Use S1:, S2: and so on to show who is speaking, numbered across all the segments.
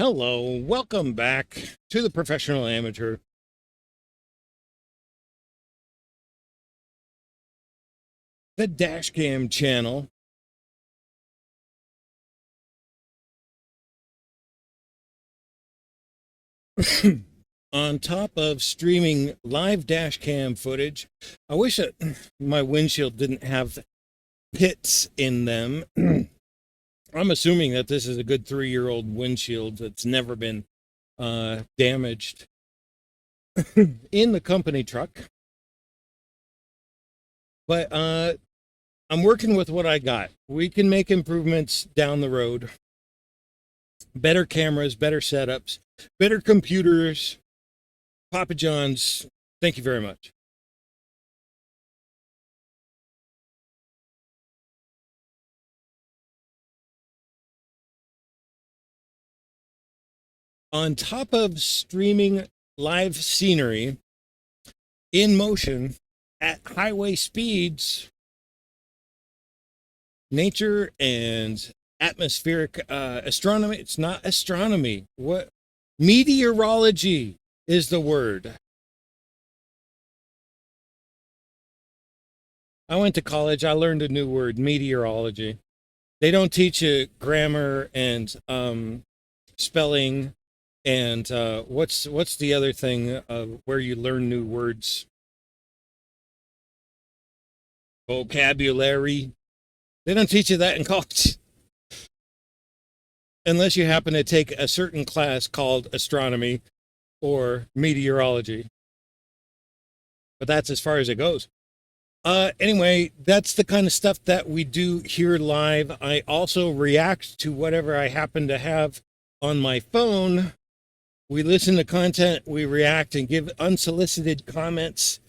S1: Hello, welcome back to the Professional Amateur. The Dashcam channel. On top of streaming live dashcam footage, I wish that my windshield didn't have pits in them. I'm assuming that this is a good 3-year-old windshield that's never been damaged in the company truck. But I'm working with what I got. We can make improvements down the road. Better cameras, better setups, better computers. Papa John's, thank you very much. On top of streaming live scenery in motion at highway speeds, nature and atmospheric astronomy. It's not astronomy. What? Meteorology is the word. I went to college. I learned a new word, meteorology. They don't teach you grammar and spelling and what's the other thing where you learn new words? Vocabulary. They don't teach you that in college. Unless you happen to take a certain class called astronomy or meteorology. But that's as far as it goes. Anyway, that's the kind of stuff that we do here live. I also react to whatever I happen to have on my phone. We listen to content, we react and give unsolicited comments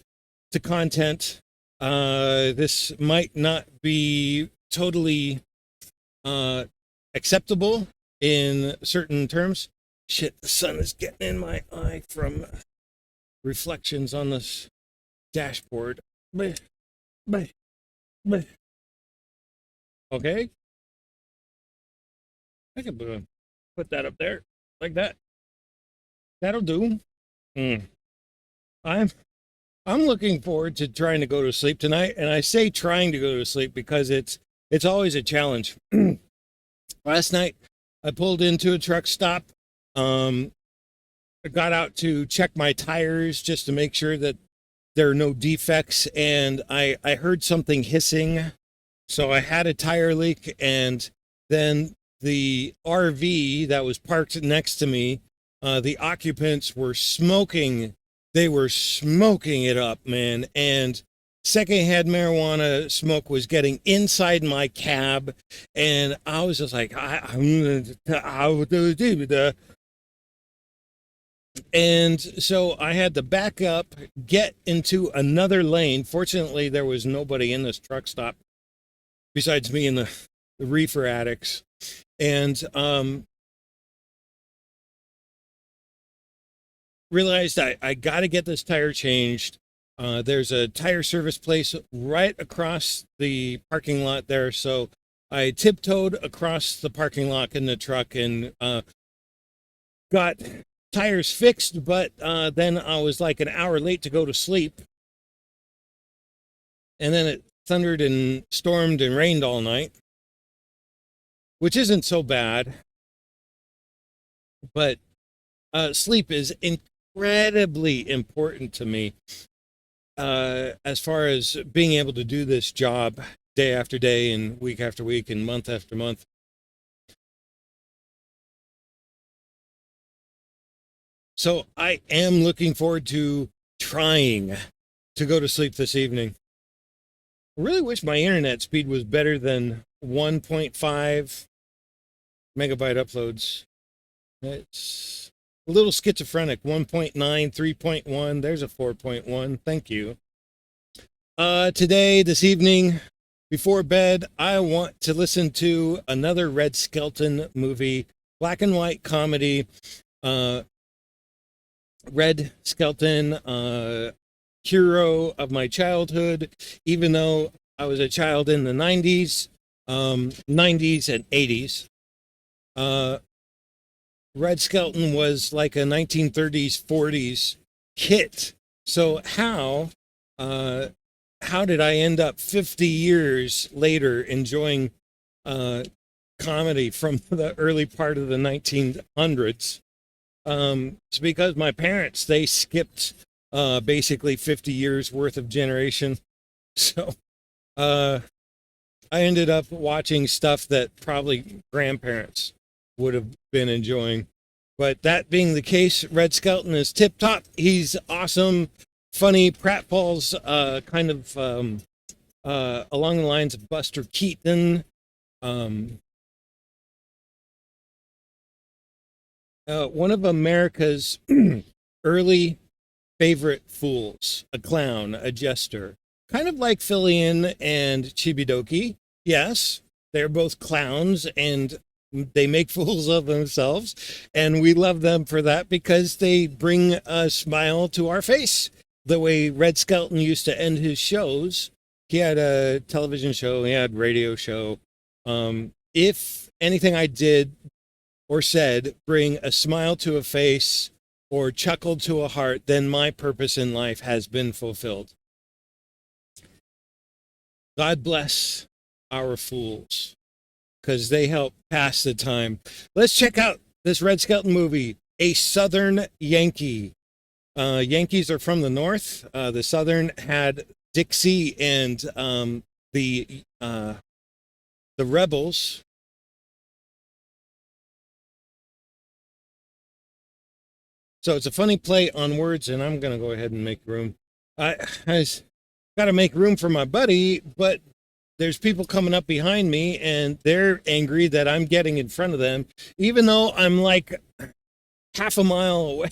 S1: to content. This might not be totally acceptable in certain terms. Shit, the sun is getting in my eye from reflections on this dashboard. Okay. I can put that up there like that. That'll do. I'm I'm looking forward to trying to go to sleep tonight, and I say trying to go to sleep because it's always a challenge. Last night I pulled into a truck stop. I got out to check my tires just to make sure that there are no defects, and I heard something hissing. So I had a tire leak, and then the RV that was parked next to me, the occupants were smoking. They were smoking it up, man. And secondhand marijuana smoke was getting inside my cab. And I was just like, and so I had to back up, get into another lane. Fortunately, there was nobody in this truck stop besides me and the reefer addicts. And realized I got to get this tire changed. There's a tire service place right across the parking lot there. So I tiptoed across the parking lot in the truck and got tires fixed, but then I was like an hour late to go to sleep. And then it thundered and stormed and rained all night, which isn't so bad. But sleep is incredibly important to me as far as being able to do this job day after day and week after week and month after month. So I am looking forward to trying to go to sleep this evening. I really wish my internet speed was better than 1.5 megabyte uploads. It's a little schizophrenic. 1.9, 3.1. There's a 4.1. Thank you. Today, this evening, before bed, I want to listen to another Red Skelton movie, black and white comedy. Red Skelton, hero of my childhood, even though I was a child in the 90s and 80s. Red Skelton was like a 1930s, 40s hit. So uh, how did I end up 50 years later enjoying uh, comedy from the early part of the 1900s? It's because my parents, they skipped basically 50 years worth of generation. So uh, I ended up watching stuff that probably grandparents would have been enjoying. But that being the case, Red Skelton is tip top. He's awesome, funny, pratfalls, kind of along the lines of Buster Keaton. Um, One of America's early favorite fools, a clown, a jester, kind of like Fillion and Chibidoki. Yes, they're both clowns and they make fools of themselves. And we love them for that because they bring a smile to our face. The way Red Skelton used to end his shows, he had a television show, he had a radio show. If anything I did or said bring a smile to a face or chuckle to a heart, then my purpose in life has been fulfilled. God bless our fools because they help pass the time. Let's check out this Red Skelton movie, A Southern Yankee. Yankees are from the North. The Southern had Dixie and the Rebels. So it's a funny play on words, and I'm going to go ahead and make room. I got to make room for my buddy, but there's people coming up behind me, and they're angry that I'm getting in front of them, even though I'm like half a mile away.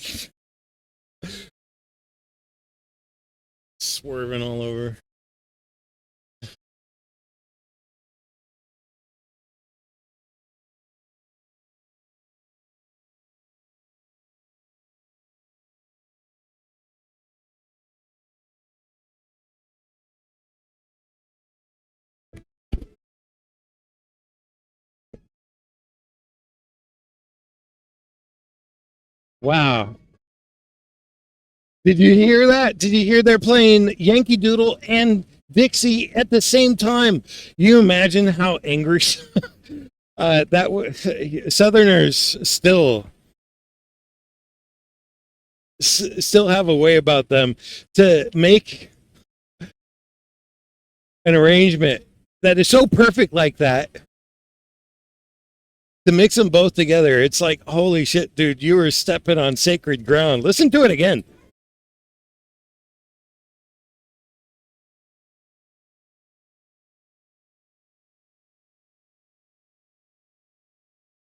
S1: Swerving all over. Wow. Did you hear that? Did you hear they're playing Yankee Doodle and Dixie at the same time? You imagine how angry Southerners still have a way about them to make an arrangement that is so perfect like that. To mix them both together, it's like, holy shit, dude, you were stepping on sacred ground. Listen to it again.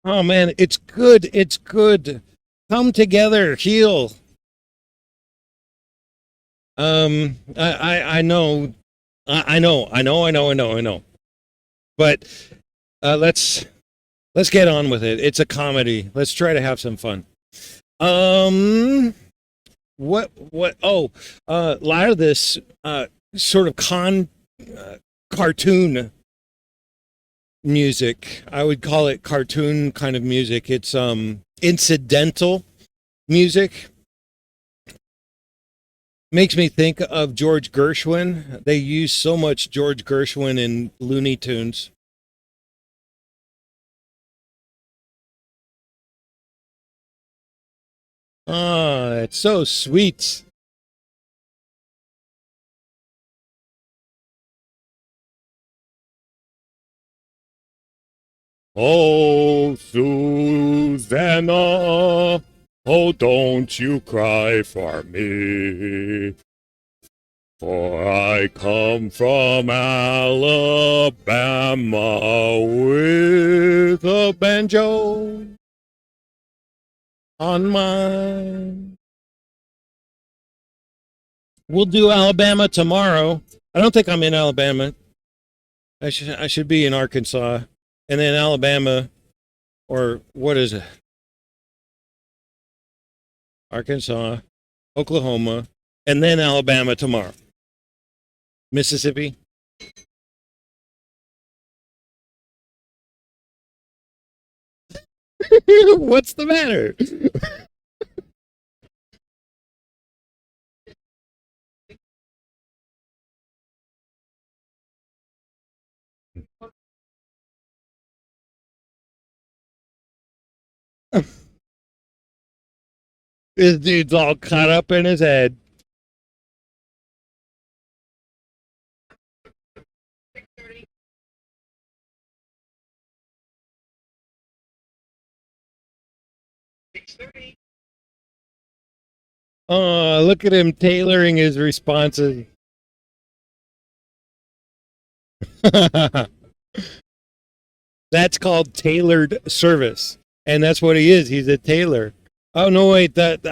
S1: Oh man, it's good. It's good. Come together, heal. I know, I know. But let's get on with it. It's a comedy. Let's try to have some fun. Um, what? Oh, a lot of this sort of cartoon music. I would call it cartoon kind of music. It's incidental music. Makes me think of George Gershwin. They use so much George Gershwin in Looney Tunes. Ah, it's so sweet. Oh, Susanna, oh, don't you cry for me. For I come from Alabama with a banjo on mine. We'll do Alabama tomorrow. I don't think I'm in Alabama. I should be in Arkansas. And then Alabama, or what is it? Arkansas, Oklahoma, and then Alabama tomorrow. Mississippi. What's the matter? This dude's all caught up in his head. Oh, look at him tailoring his responses. That's called tailored service. And that's what he is. He's a tailor. Oh no, wait, that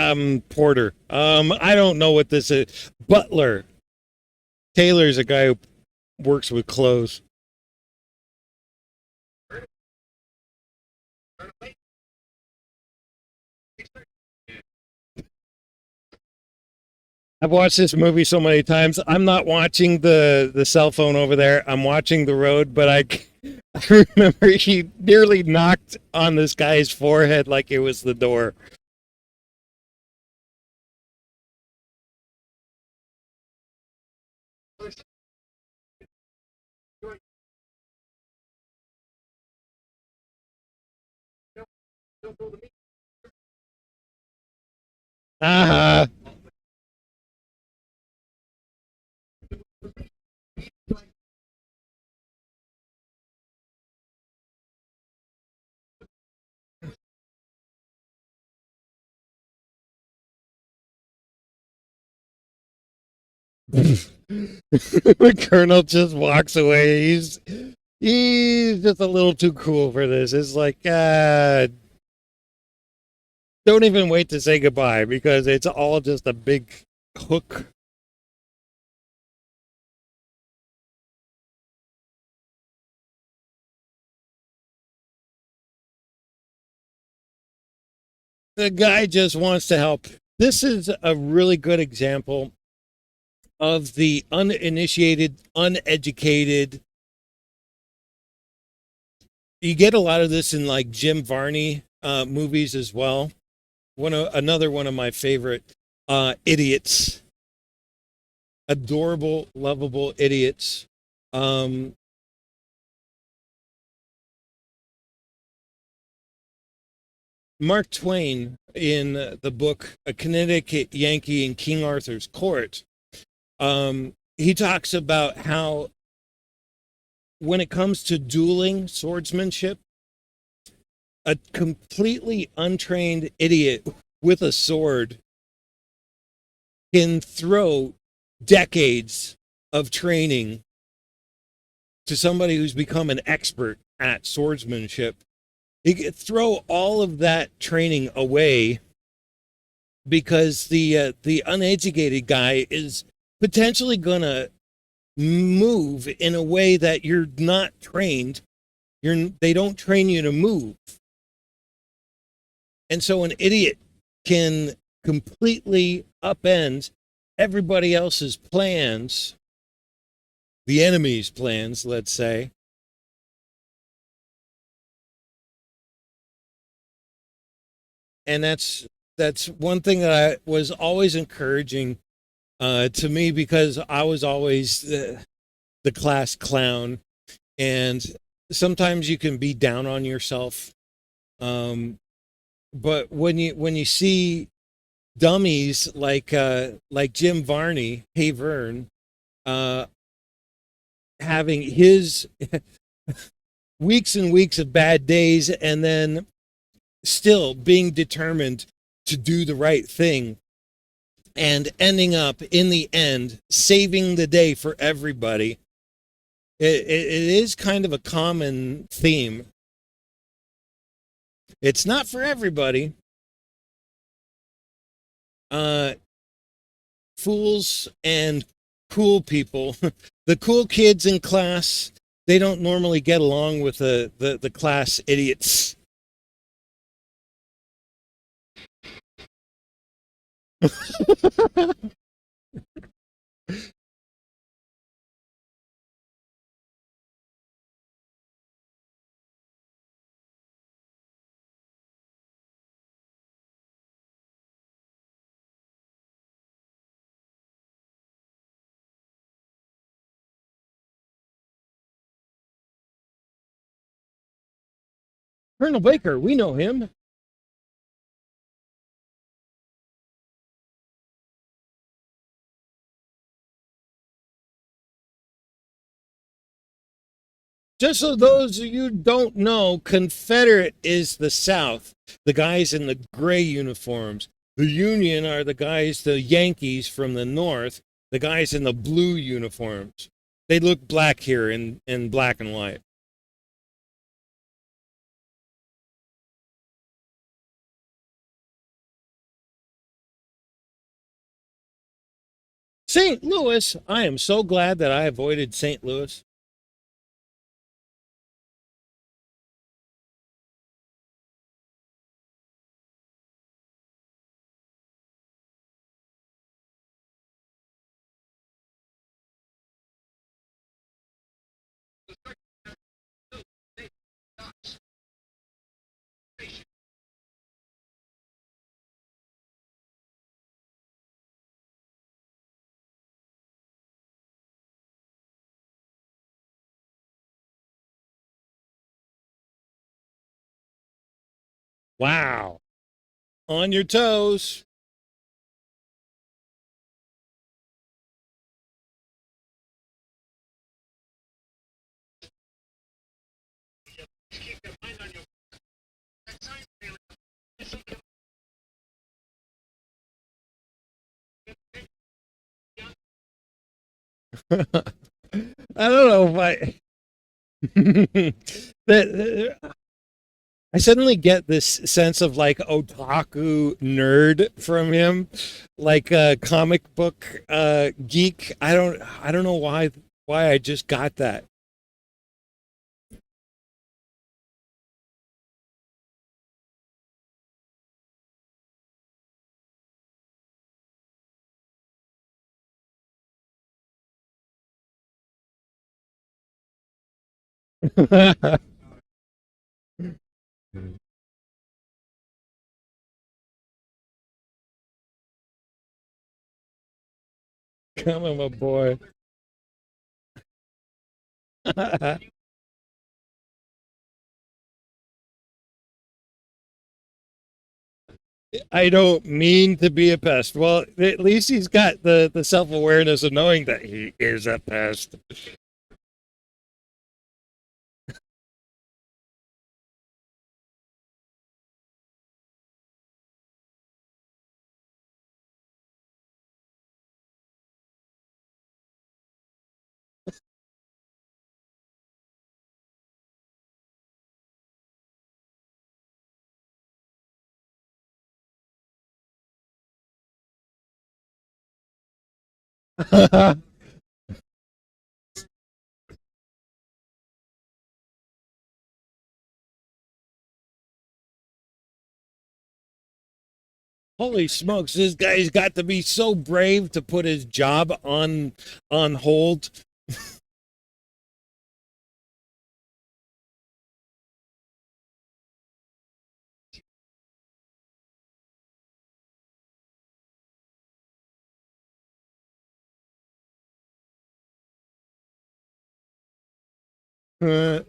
S1: porter. I don't know what this is. Butler. Tailor's a guy who works with clothes. I've watched this movie so many times. I'm not watching the cell phone over there. I'm watching the road, but I remember he nearly knocked on this guy's forehead like it was the door. Uh-huh. The colonel just walks away. He's just a little too cool for this. It's like, don't even wait to say goodbye because it's all just a big hook. The guy just wants to help. This is a really good example of the uninitiated, uneducated. You get a lot of this in like Jim Varney movies as well. Another one of my favorite idiots, adorable, lovable idiots. Um, Mark Twain in the book A Connecticut Yankee in King Arthur's Court, he talks about how when it comes to dueling swordsmanship, a completely untrained idiot with a sword can throw decades of training to somebody who's become an expert at swordsmanship. He could throw all of that training away because the uneducated guy is potentially gonna move in a way that you're not trained. They don't train you to move, and so an idiot can completely upend everybody else's plans, the enemy's plans, let's say. And that's one thing that I was always encouraging to me because I was always the class clown, and sometimes you can be down on yourself. Um, but when you see dummies like Jim Varney, Hey Vern, uh, having his weeks and weeks of bad days, and then still being determined to do the right thing and ending up in the end saving the day for everybody. It is kind of a common theme. It's not for everybody. Uh, Fools and cool people, the cool kids in class, they don't normally get along with the class idiots. Colonel Baker, we know him. Just so those of you don't know, Confederate is the South, the guys in the gray uniforms. The Union are the guys, the Yankees from the North, the guys in the blue uniforms. They look black here in black and white. St. Louis, I am so glad that I avoided St. Louis. Wow. On your toes. I don't know if I. I suddenly get this sense of like otaku nerd from him, like a comic book geek. I don't know why I just got that. Come on, my boy. I don't mean to be a pest. Well, at least he's got the self awareness of knowing that he is a pest. Holy smokes, this guy's got to be so brave to put his job on hold. Uh,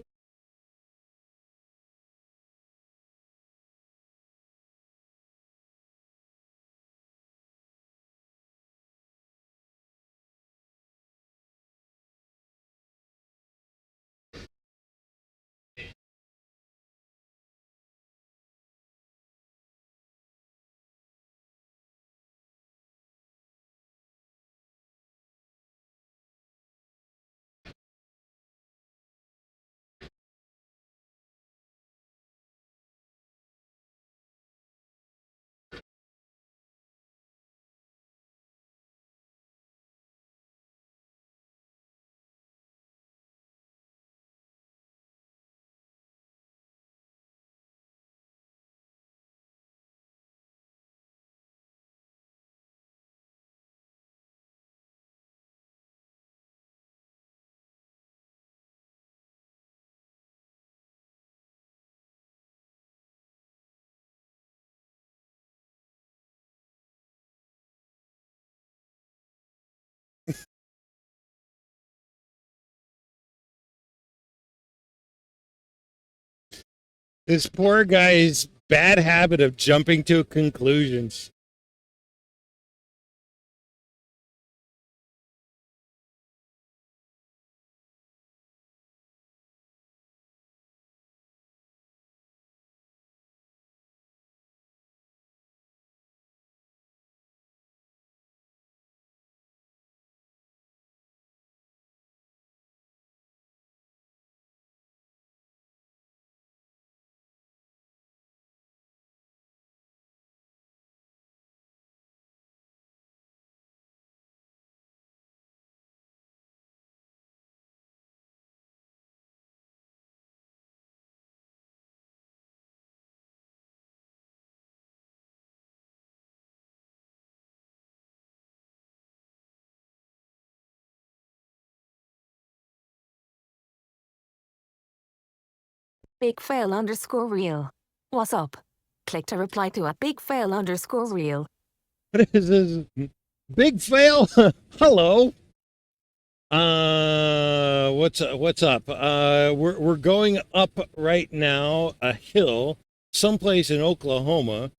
S1: This poor guy's bad habit of jumping to conclusions.
S2: Big fail underscore real. What's up? Click to reply to a big fail underscore real.
S1: What is this? Big fail? Hello. What's up? We're going up right now a hill someplace in Oklahoma,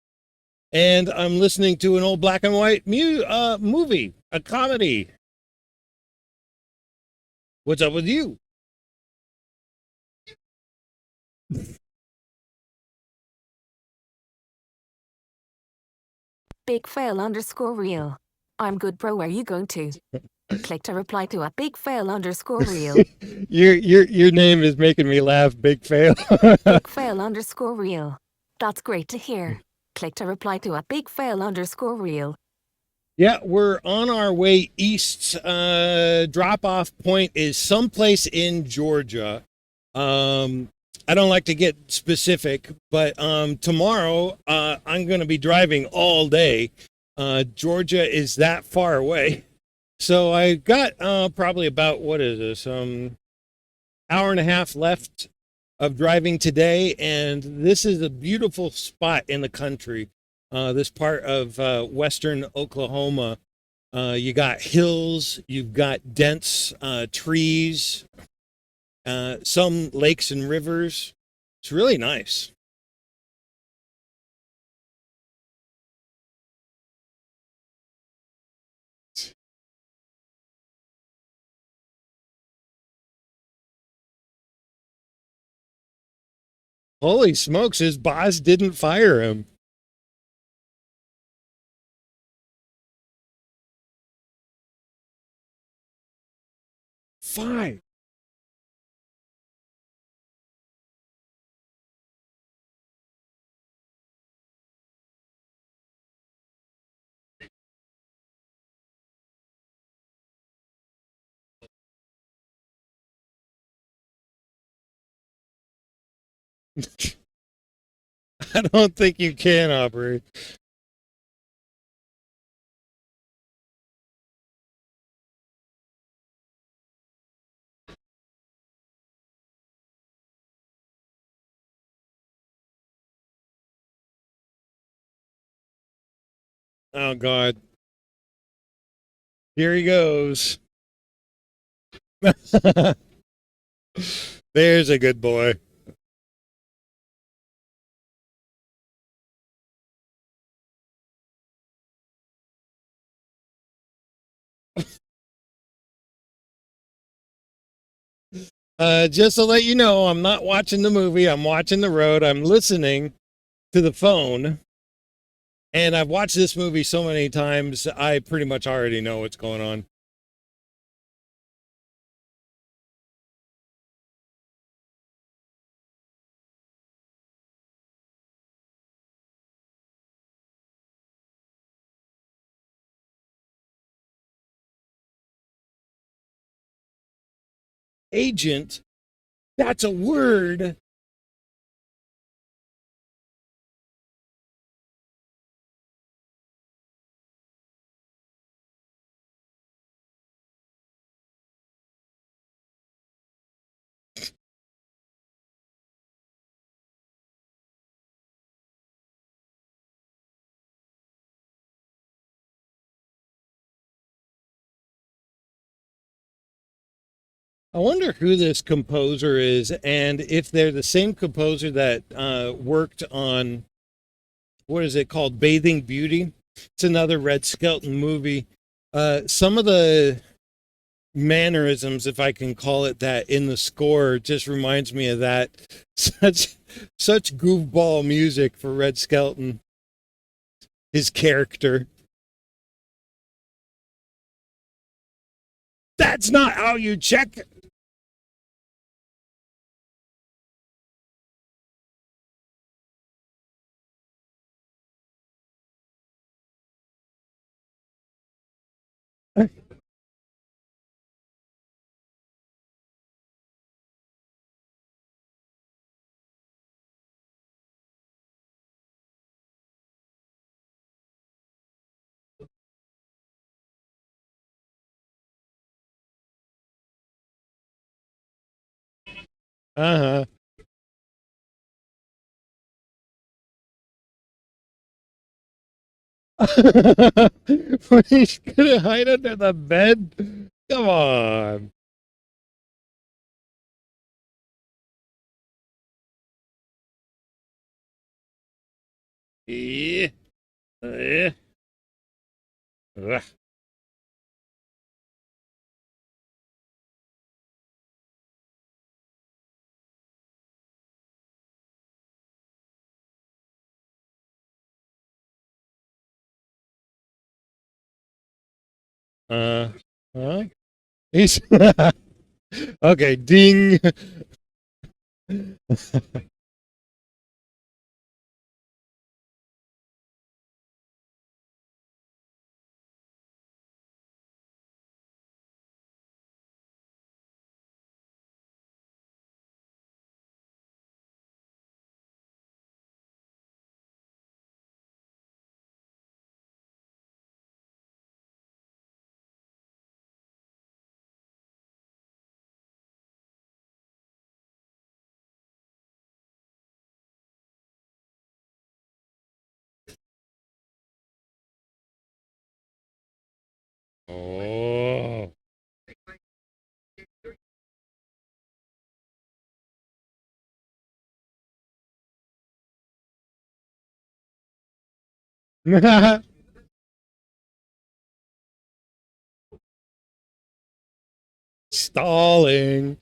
S1: and I'm listening to an old black and white movie, a comedy. What's up with you?
S2: Big fail underscore real. I'm good, bro. Where are you going to? Click to reply to a big fail underscore real.
S1: Your name is making me laugh. Big fail.
S2: Big fail underscore real. That's great to hear. Click to reply to a big fail underscore real.
S1: Yeah, we're on our way east. Drop off point is someplace in Georgia. I don't like to get specific, but tomorrow I'm going to be driving all day. Georgia is that far away. So I got probably about, what is this, hour and a half left of driving today, and this is a beautiful spot in the country. This part of western Oklahoma, you got hills, you've got dense trees, some lakes and rivers. It's really nice. Holy smokes, his boss didn't fire him. Fine. I don't think you can operate. Oh, God. Here he goes. There's a good boy. Just to let you know, I'm not watching the movie. I'm watching the road. I'm listening to the phone. And I've watched this movie so many times, I pretty much already know what's going on. Agent, that's a word. I wonder who this composer is, and if they're the same composer that worked on, what is it called, Bathing Beauty. It's another Red Skelton movie. Some of the mannerisms, if I can call it that, in the score just reminds me of that. Such goofball music for Red Skelton, his character. That's not how you check. Uh huh. When he's gonna hide under the bed. Come on. Yeah. Yeah. Ugh. Uh huh. He's okay. Ding. Oh. Stalling.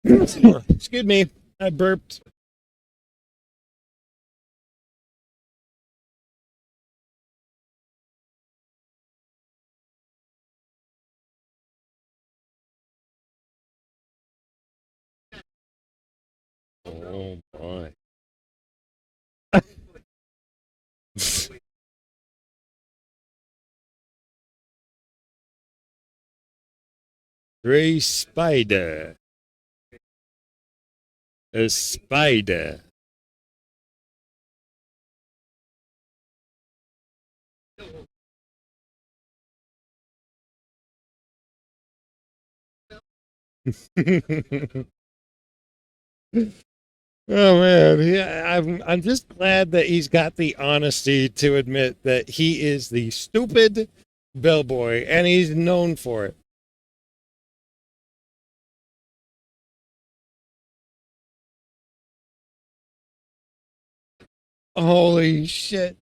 S1: Excuse me. I burped. Oh my. Gray spider. A spider. Oh man, yeah, I'm just glad that he's got the honesty to admit that he is the stupid bellboy, and he's known for it. Holy shit!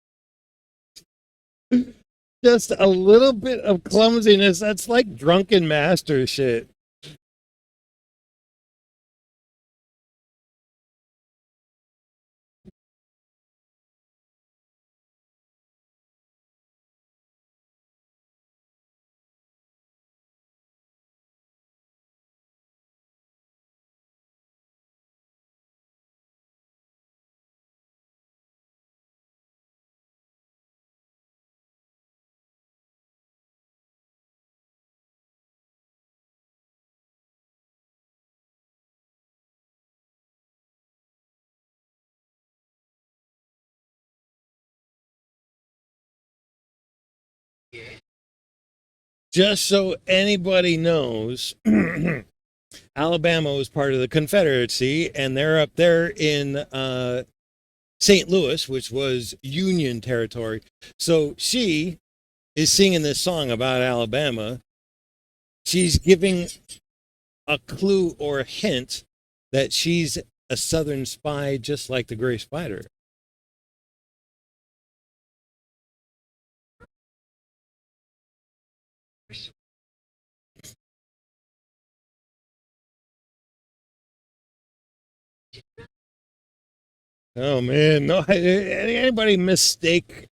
S1: Just a little bit of clumsiness. That's like drunken master shit. Just so anybody knows, Alabama was part of the Confederacy, and they're up there in St. Louis, which was Union territory. So she is singing this song about Alabama, she's giving a clue or a hint that she's a Southern spy, just like the Gray Spider. Oh man, no! Anybody mistake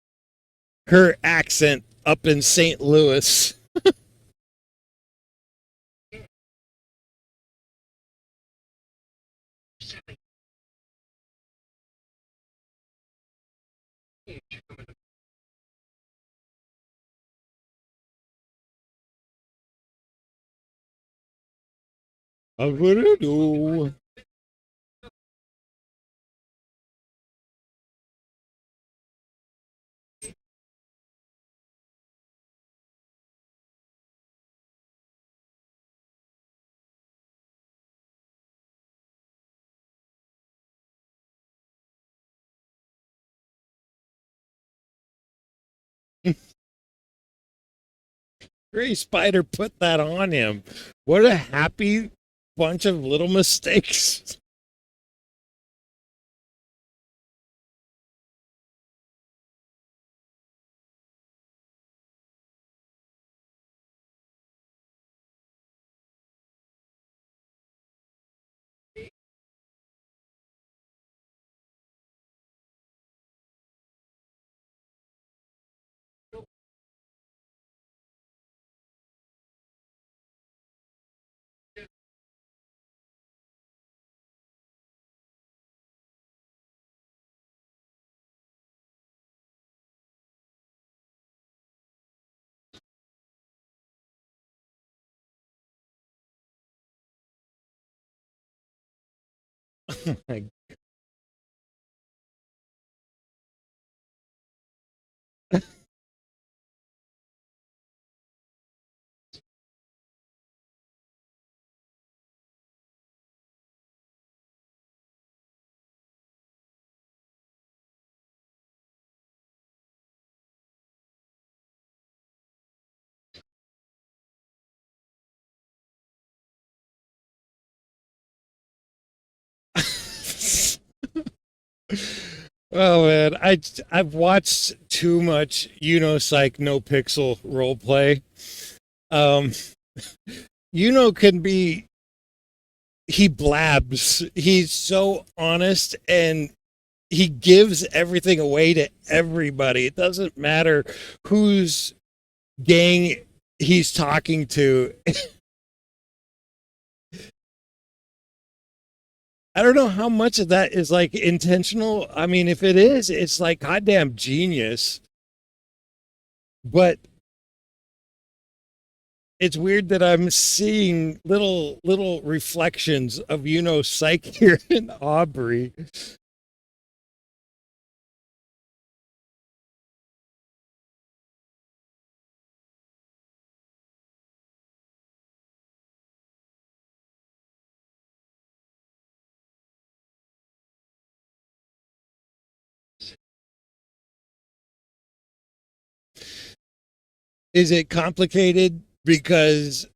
S1: her accent up in St. Louis? I wouldn't know. Gray Spider put that on him. What a happy bunch of little mistakes. Oh man, I've watched too much Psych No Pixel role play. Um, can be he blabs. He's so honest and he gives everything away to everybody. It doesn't matter whose gang he's talking to. I don't know how much of that is like intentional. I mean, if it is, it's like goddamn genius. But it's weird that I'm seeing little reflections of Psych here in Aubrey. Is it complicated because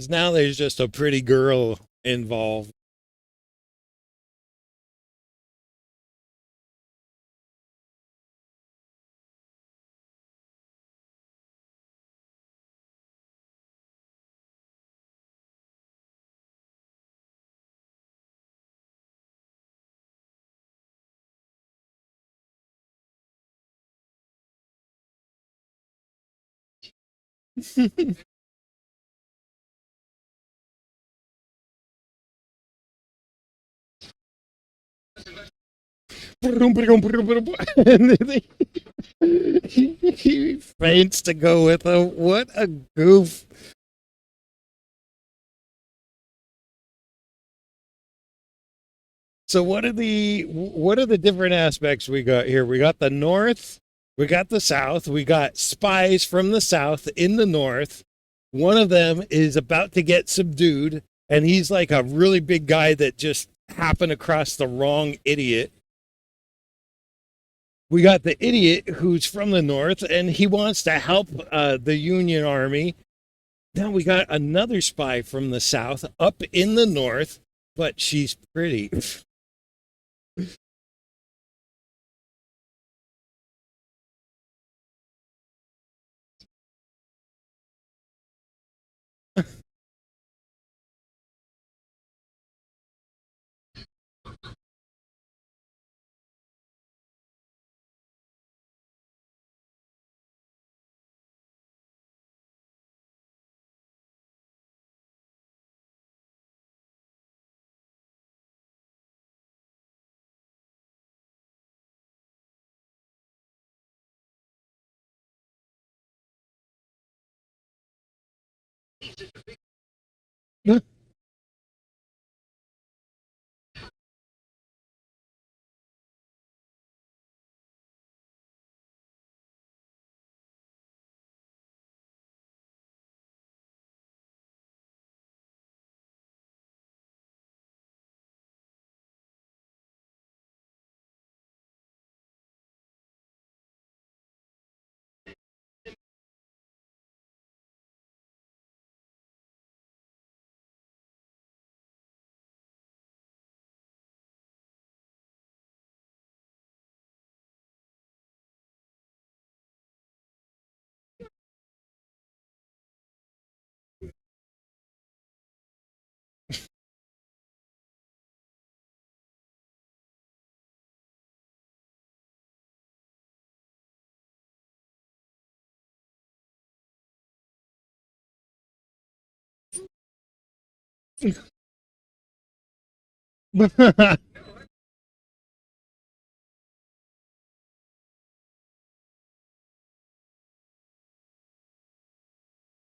S1: now there's just a pretty girl involved? He faints to go with him. What a goof. So what are the different aspects we got here? We got the north, we got the south, we got spies from the south in the north. One of them is about to get subdued, and he's like a really big guy that just happened across the wrong idiot. We got the idiot who's from the north and he wants to help the Union Army. Now we got another spy from the south up in the north, but she's pretty.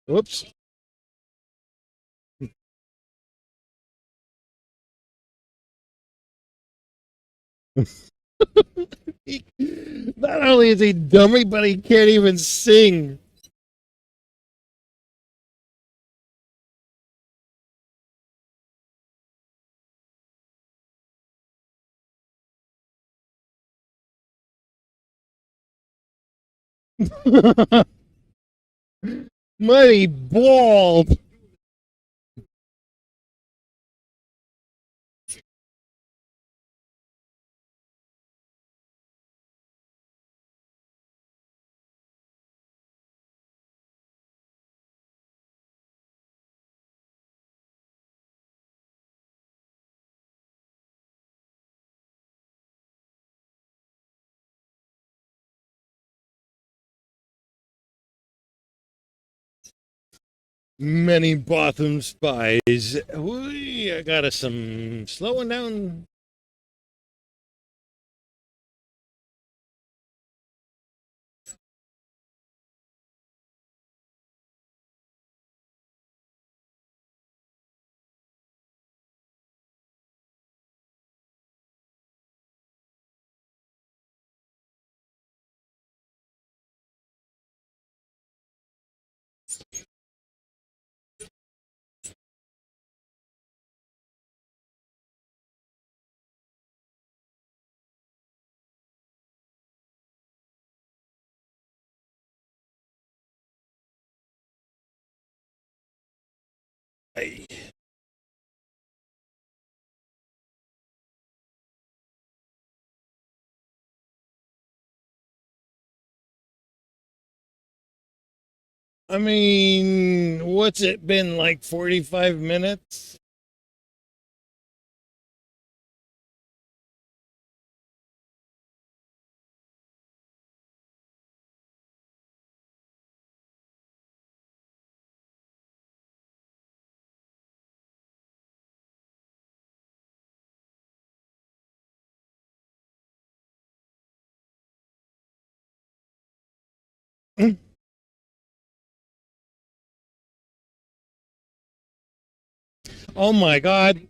S1: Whoops. Not only is he dummy, but he can't even sing. Mighty bald. Many Botham spies. I got us some slowing down. I mean, what's it been like 45 minutes? Oh my God.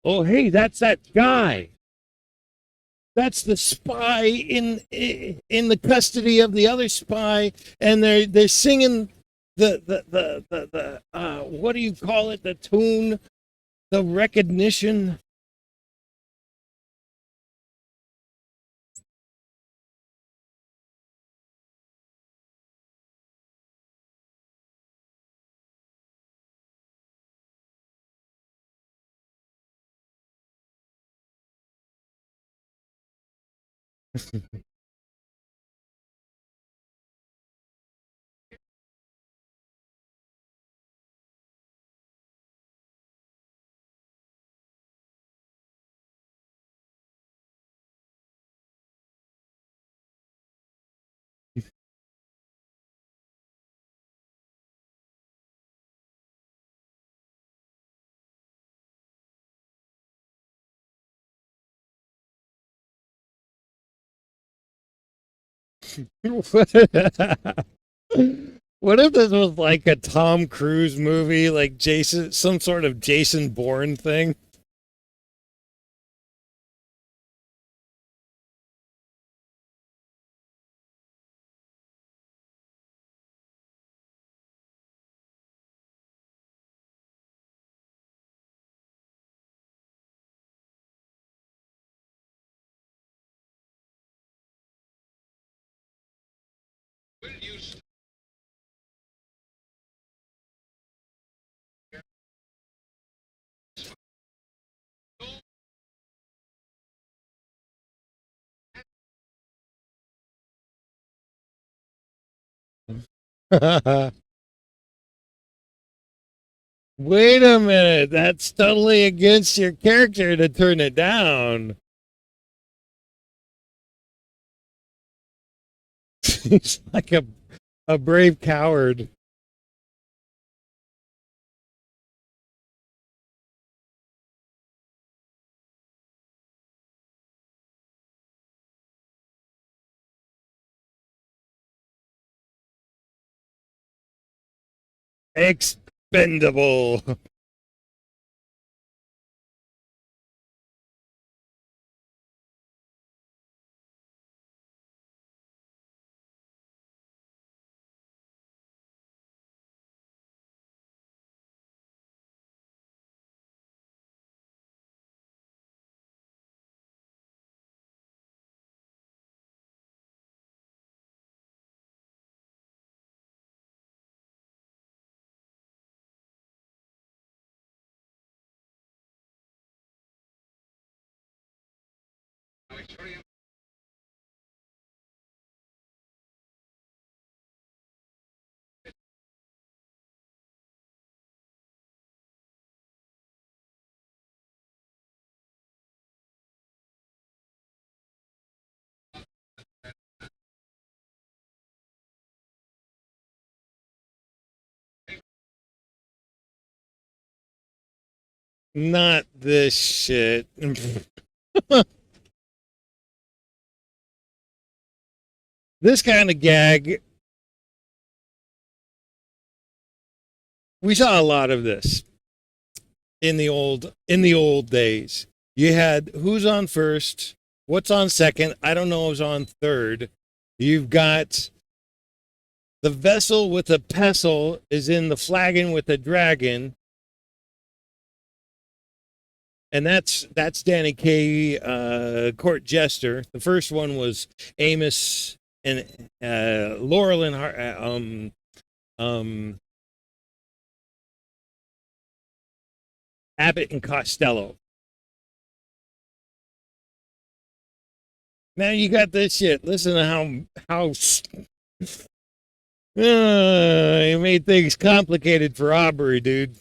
S1: Oh, hey, that's that guy. That's the spy in the custody of the other spy, and they're singing the what do you call it? The tune, the recognition. What if this was like a Tom Cruise movie, like Jason, some sort of Jason Bourne thing? Wait a minute, that's totally against your character to turn it down. He's like a brave coward. Expendable. Not this shit. This kind of gag, we saw a lot of this in the old days. You had who's on first, what's on second. I don't know who's on third. You've got the vessel with the pestle is in the flagon with the dragon, and that's Danny Kaye, court jester. The first one was Amos and Laurel and Abbott and Costello. Now you got this shit. Listen to how you made things complicated for Aubrey, dude.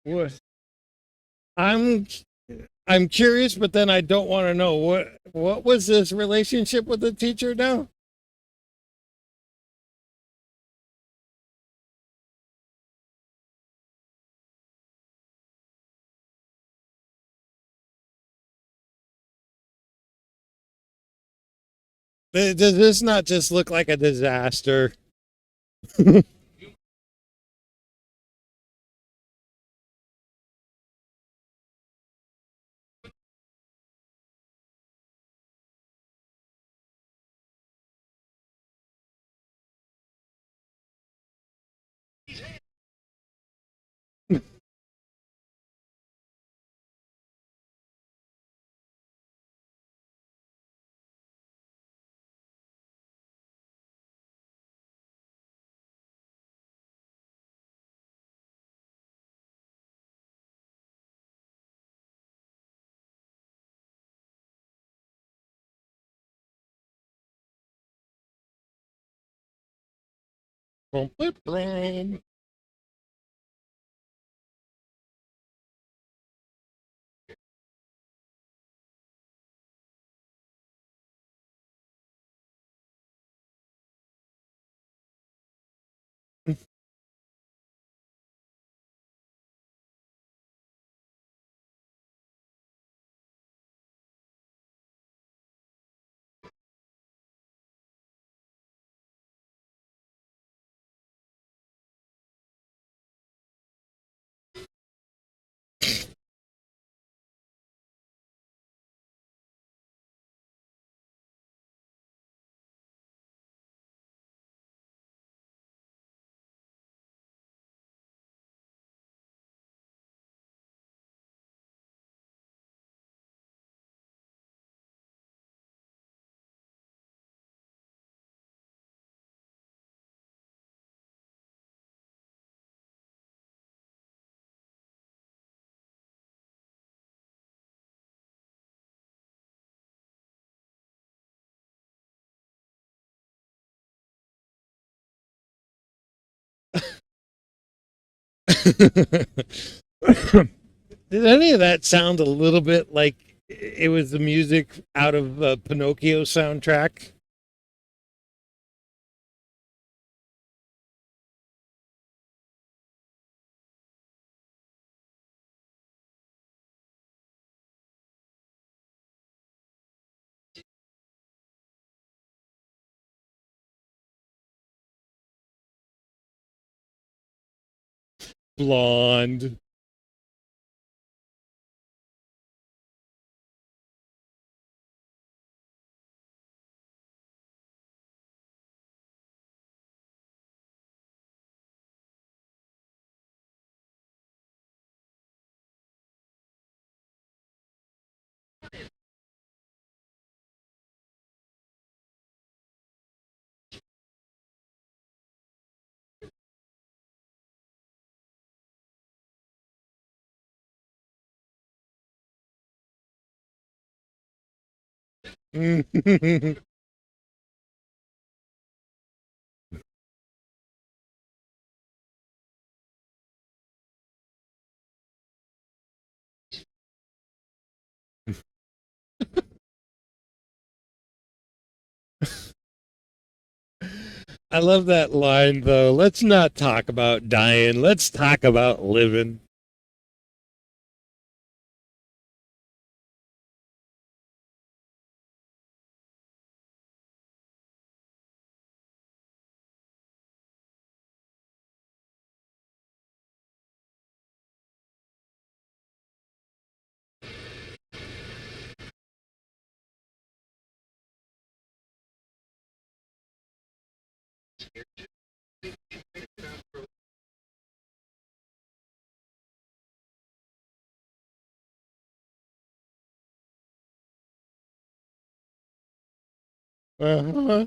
S1: What? I'm I'm curious, but then I don't want to know what was this relationship with the teacher now? Does this not just look like a disaster? Boom, boom, boom. Did any of that sound a little bit like it was the music out of Pinocchio soundtrack? Blonde. I love that line though. Let's not talk about dying. Let's talk about living. Uh-huh.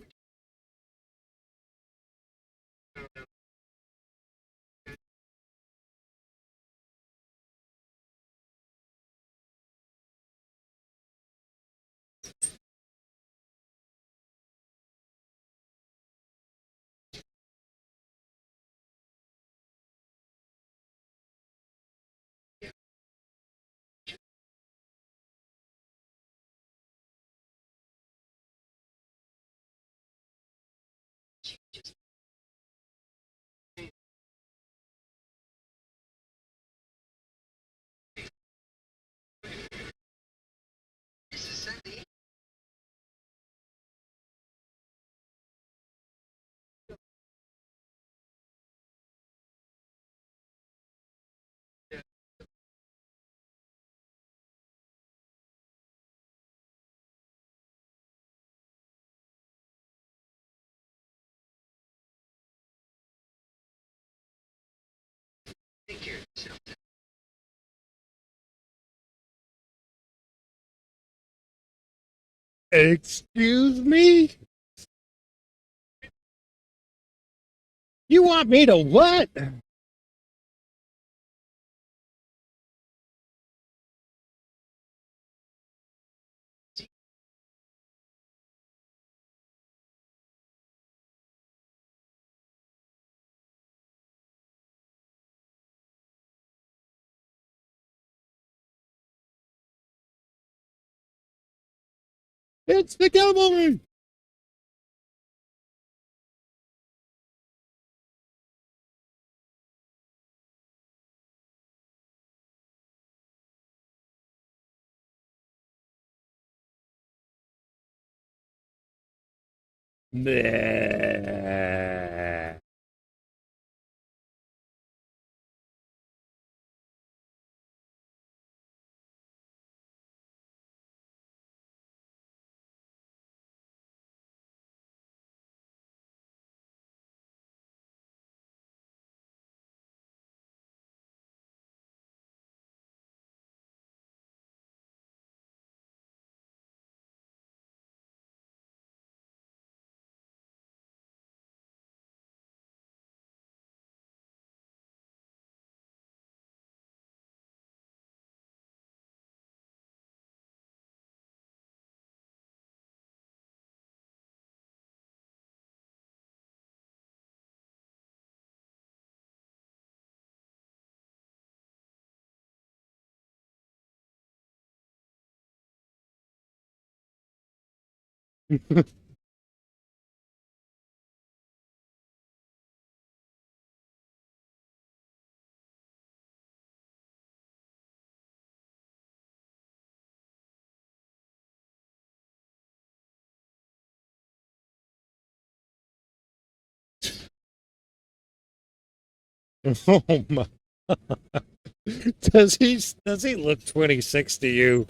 S1: Excuse me? You want me to what? It's the cavalry. Bleh. Oh my. Does he look 26 to you?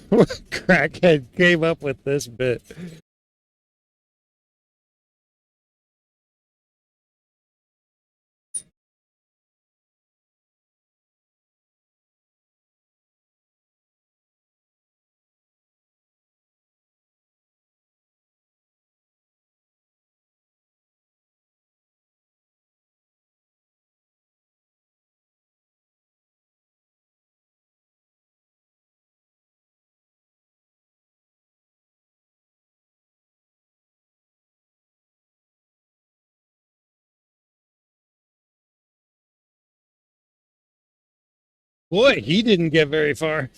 S1: What crackhead came up with this bit? Boy, he didn't get very far.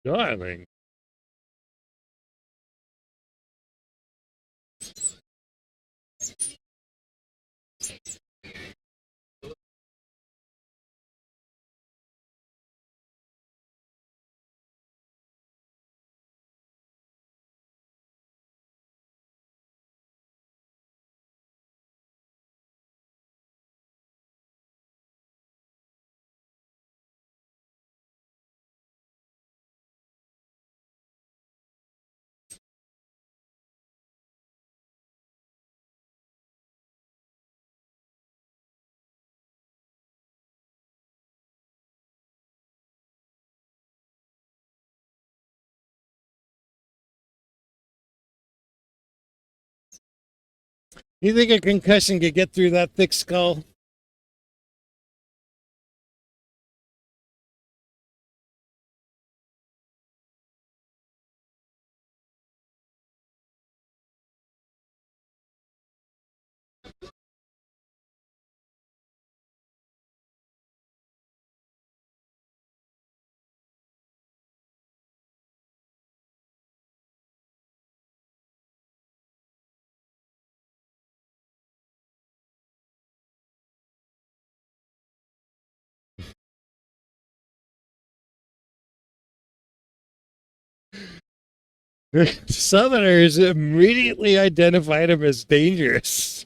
S1: Darling. You think a concussion could get through that thick skull? Southerners immediately identified him as dangerous.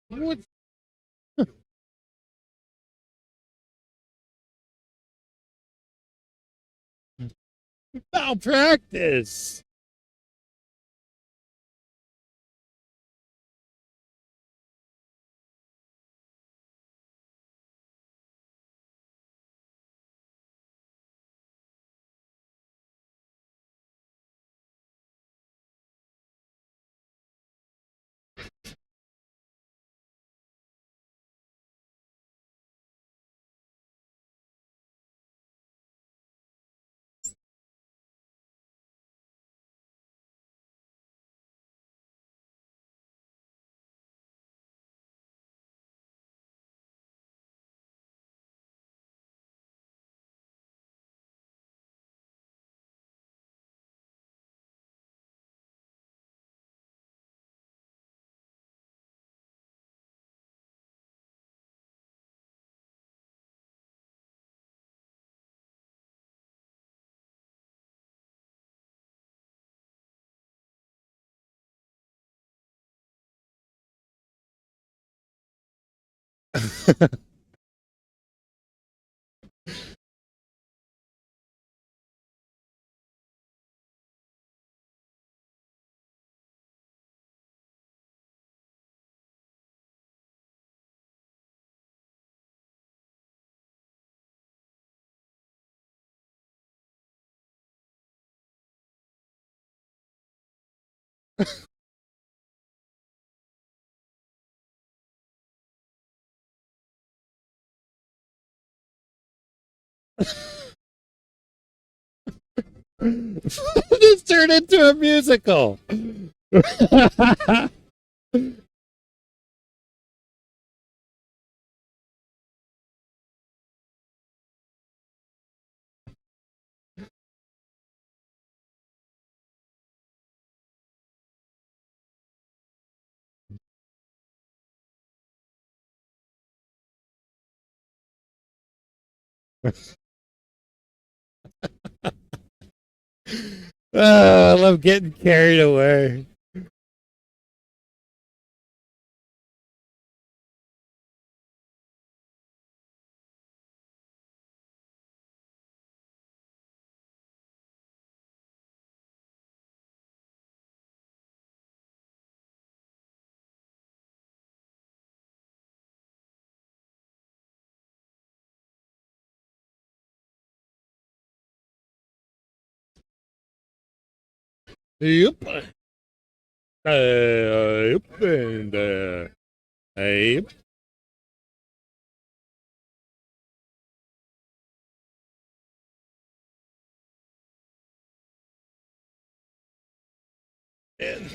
S1: What malpractice? This turned into a musical. Oh, I love getting carried away. Yep. Yep. And, yep. And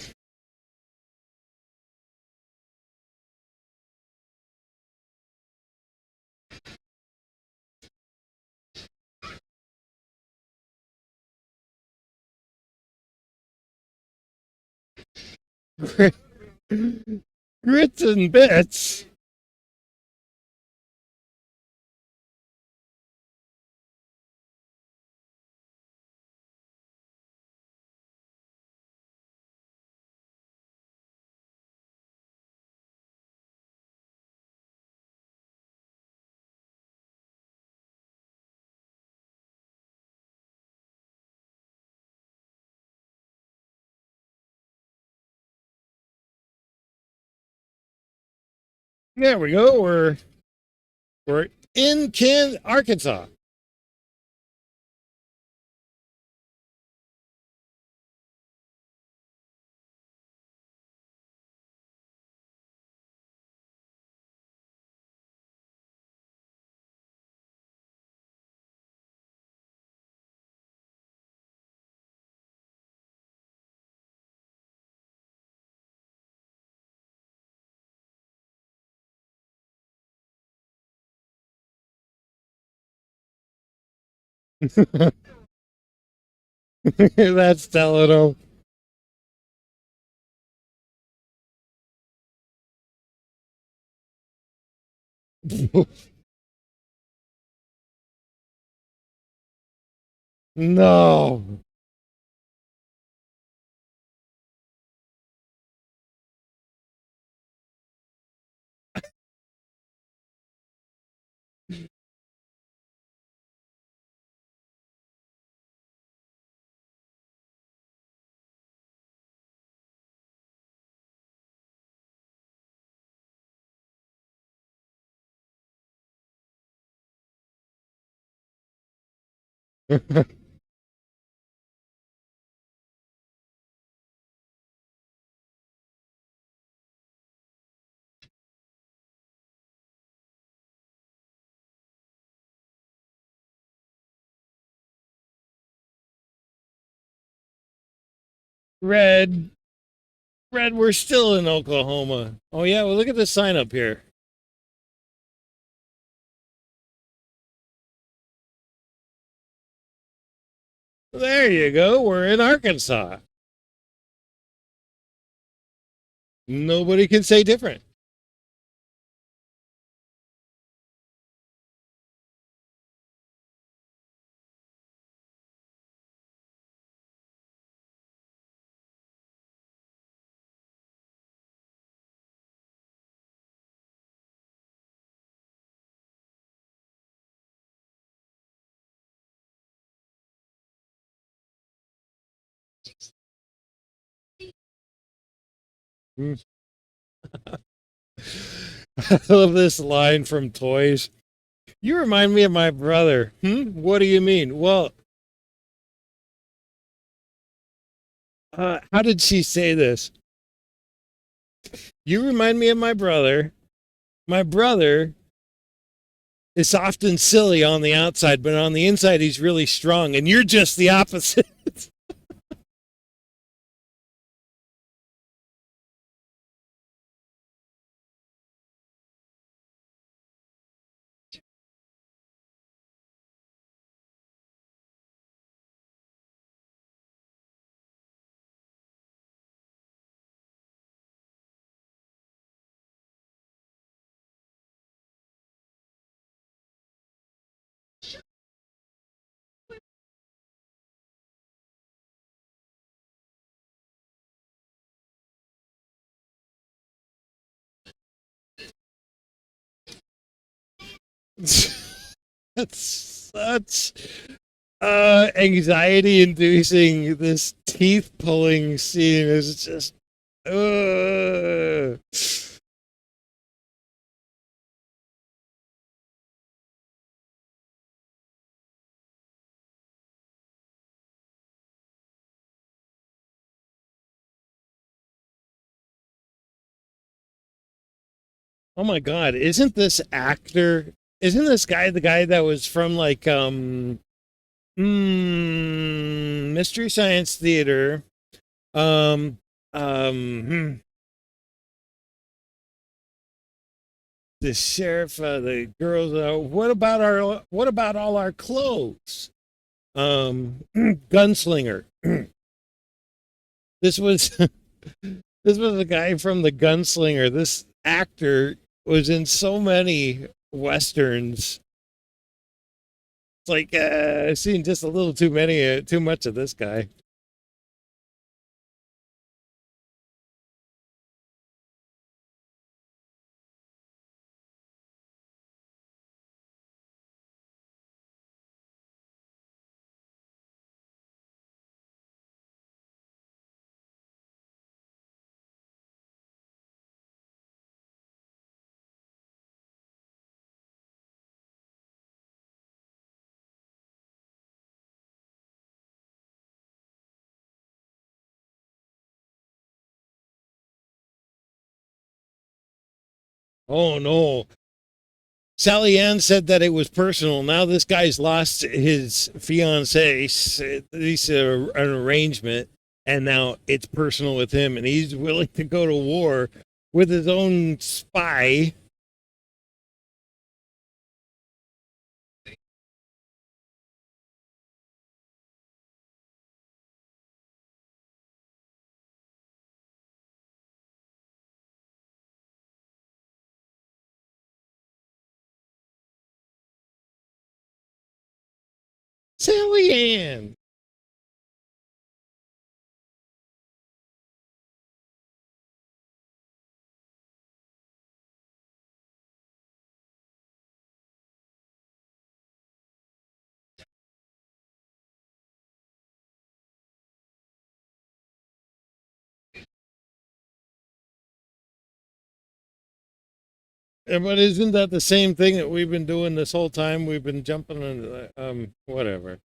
S1: grits and bits. There we go. We're in Arkansas. That's telling them. No. Red, Red, we're still in Oklahoma. Oh yeah, well look at the sign up here. There you go. We're in Arkansas. Nobody can say different. I love this line from Toys. You remind me of my brother. What do you mean? Well, how did she say this? You remind me of my brother. My brother is often silly on the outside, but on the inside, he's really strong, and you're just the opposite. That's such anxiety inducing. This teeth pulling scene is just uh. Oh my god, isn't this guy the guy that was from like Mystery Science Theater? Um hmm, the sheriff, the girls, what about all our clothes? Gunslinger. This was this was the guy from the Gunslinger. This actor was in so many westerns. It's like I've seen just a little too many, too much of this guy. Oh no. Sally Ann said that it was personal. Now this guy's lost his fiancee, at least an arrangement, and now it's personal with him, and he's willing to go to war with his own spy. Sally Ann. But isn't that the same thing that we've been doing this whole time? We've been jumping on, whatever.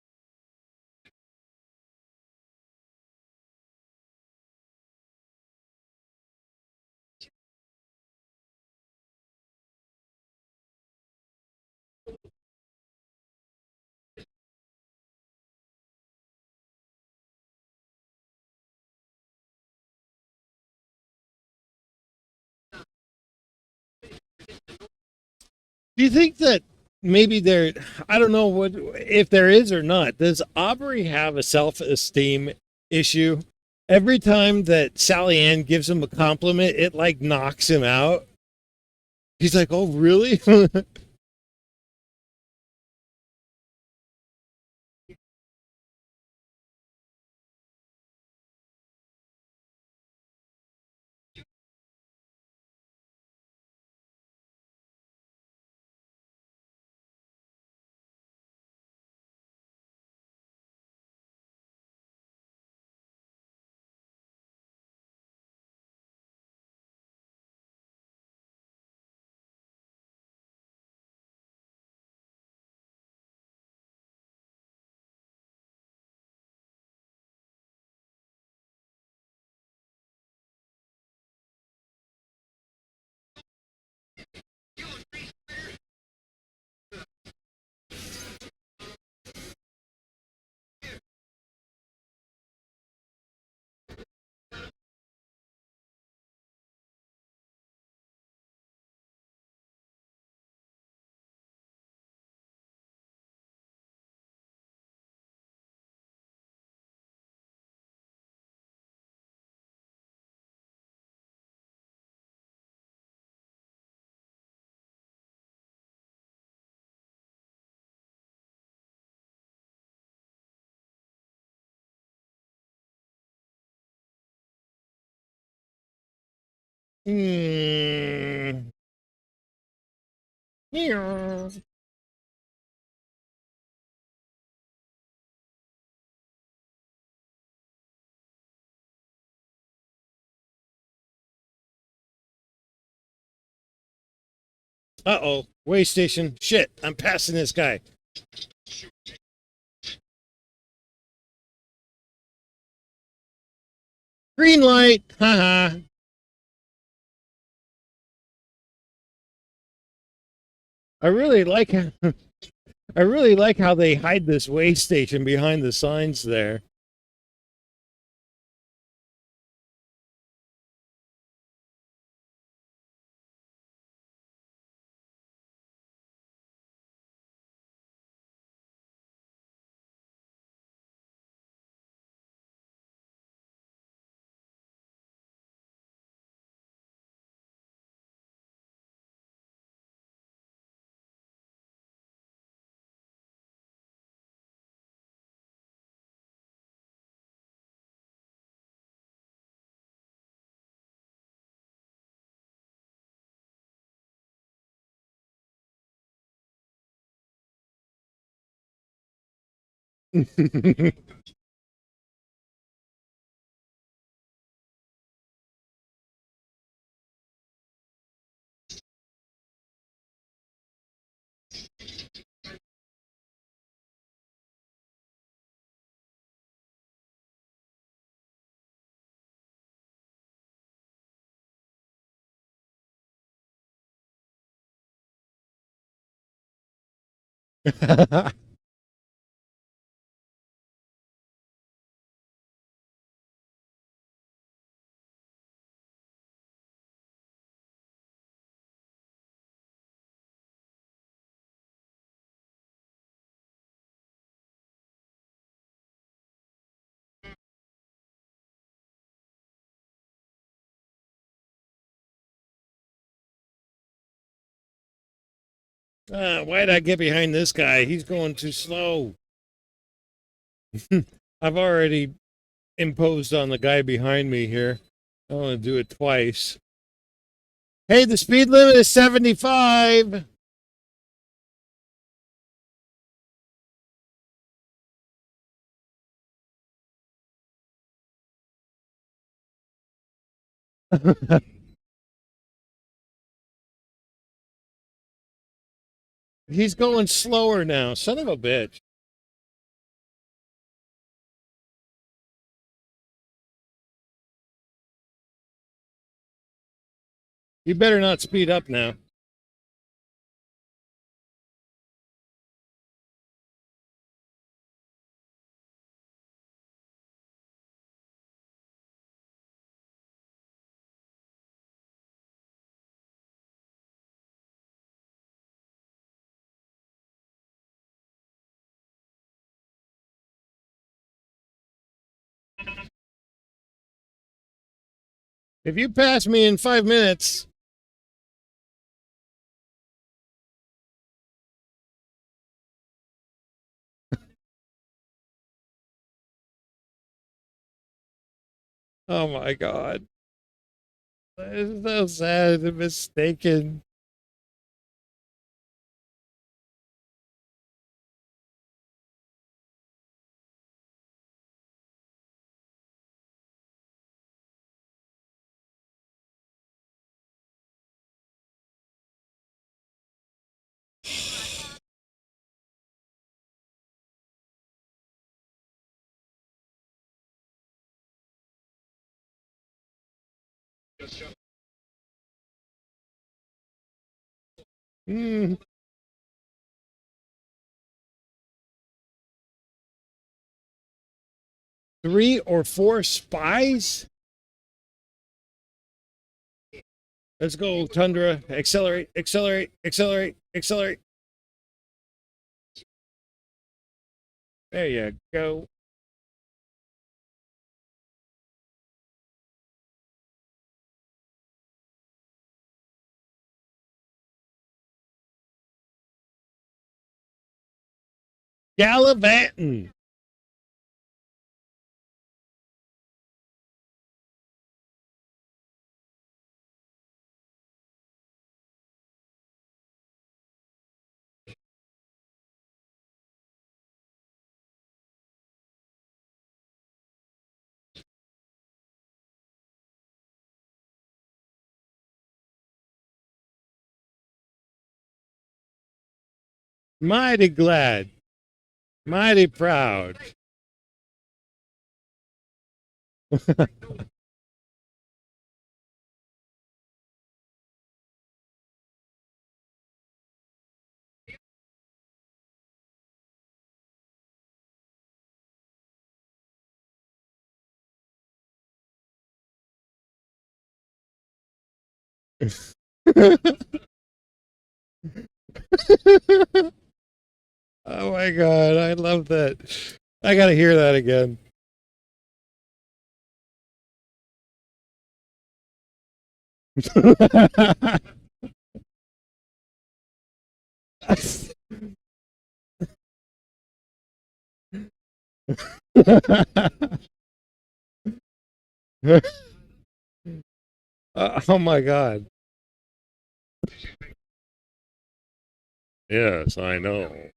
S1: Do you think that maybe there, I don't know what, if there is or not, does Aubrey have a self esteem issue? Every time that Sally Ann gives him a compliment, it like knocks him out. He's like, oh, really? Hmm. Yeah. Uh-oh. Way station. Shit. I'm passing this guy. Green light. Haha. I really like I really like how they hide this way station behind the signs there. Why'd I get behind this guy? He's going too slow. I've already imposed on the guy behind me here. I want to do it twice. Hey, the speed limit is 75. He's going slower now. Son of a bitch. You better not speed up now. If you pass me in 5 minutes, oh my God. It's so sad and mistaken. Mm, 3 or 4 spies? Let's go, Tundra. Accelerate, accelerate, accelerate, accelerate. There you go. Gallivanting. Mighty glad. Mighty proud. Oh my God. I love that. I got to hear that again. Oh my God. Yes, I know.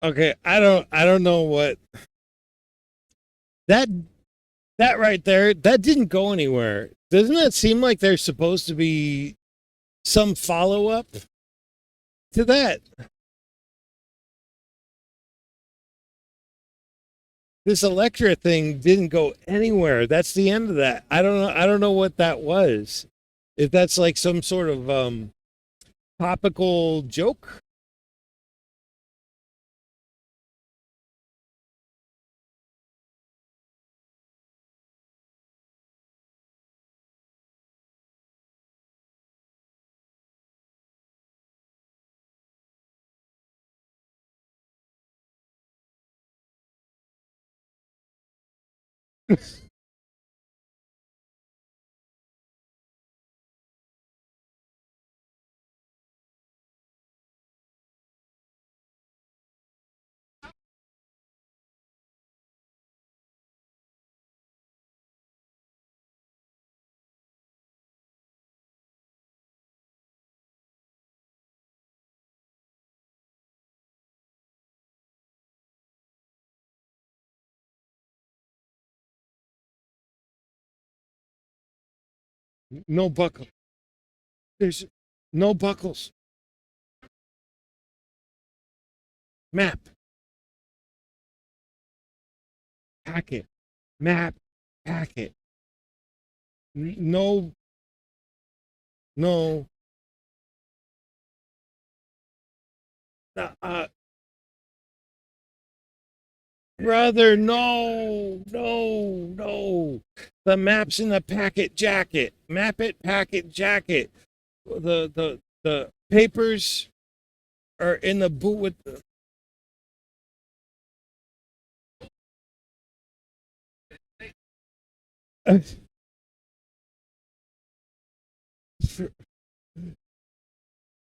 S1: Okay, I don't know what that that right there, that didn't go anywhere. Doesn't that seem like there's supposed to be some follow up to that? This Electra thing didn't go anywhere. That's the end of that. I don't know what that was. If that's like some sort of topical joke. No buckle. There's no buckles. Map. Packet. Map. Packet. No. No. Uh, Brother, no, no, no. The map's in the packet jacket. Map it, packet jacket. The papers are in the boot with the.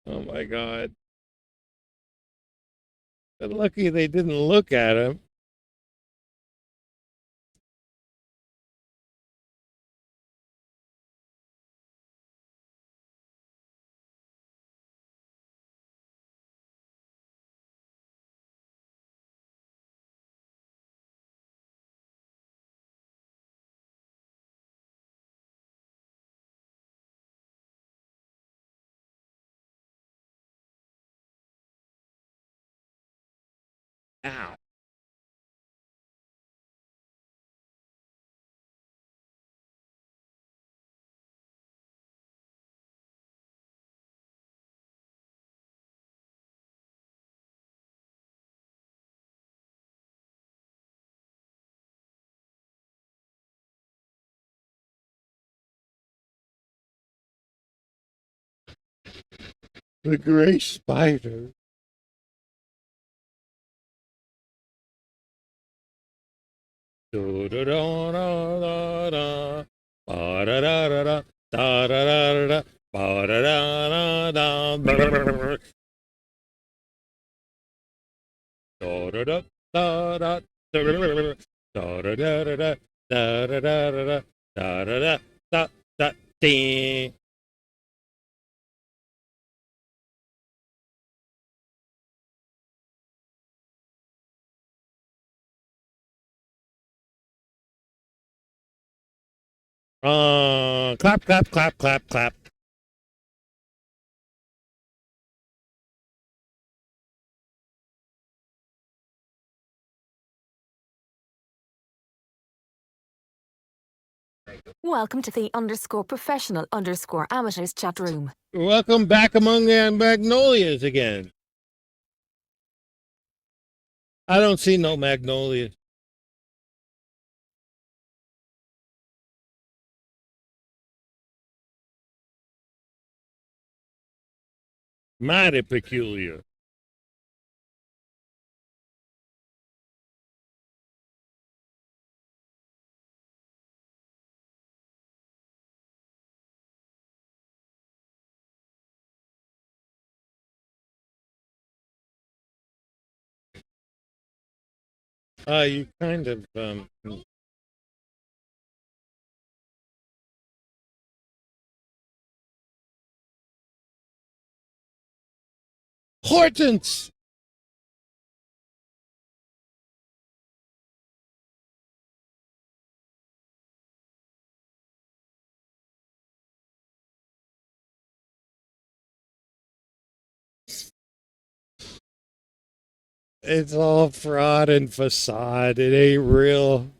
S1: Oh my God. But lucky they didn't look at him. Ow. The gray spider. Da-da-da-da-da-da. Ba-da-da-da-da. Da-da-da-da-da. Ba-da-da-da-da. Da-da-da-da-da. Clap, clap, clap, clap, clap.
S2: Welcome to the _professional_amateurs chat room.
S1: Welcome back among the magnolias again. I don't see no magnolias. Mighty peculiar. You kind of Hortense. It's all fraud and facade. It ain't real.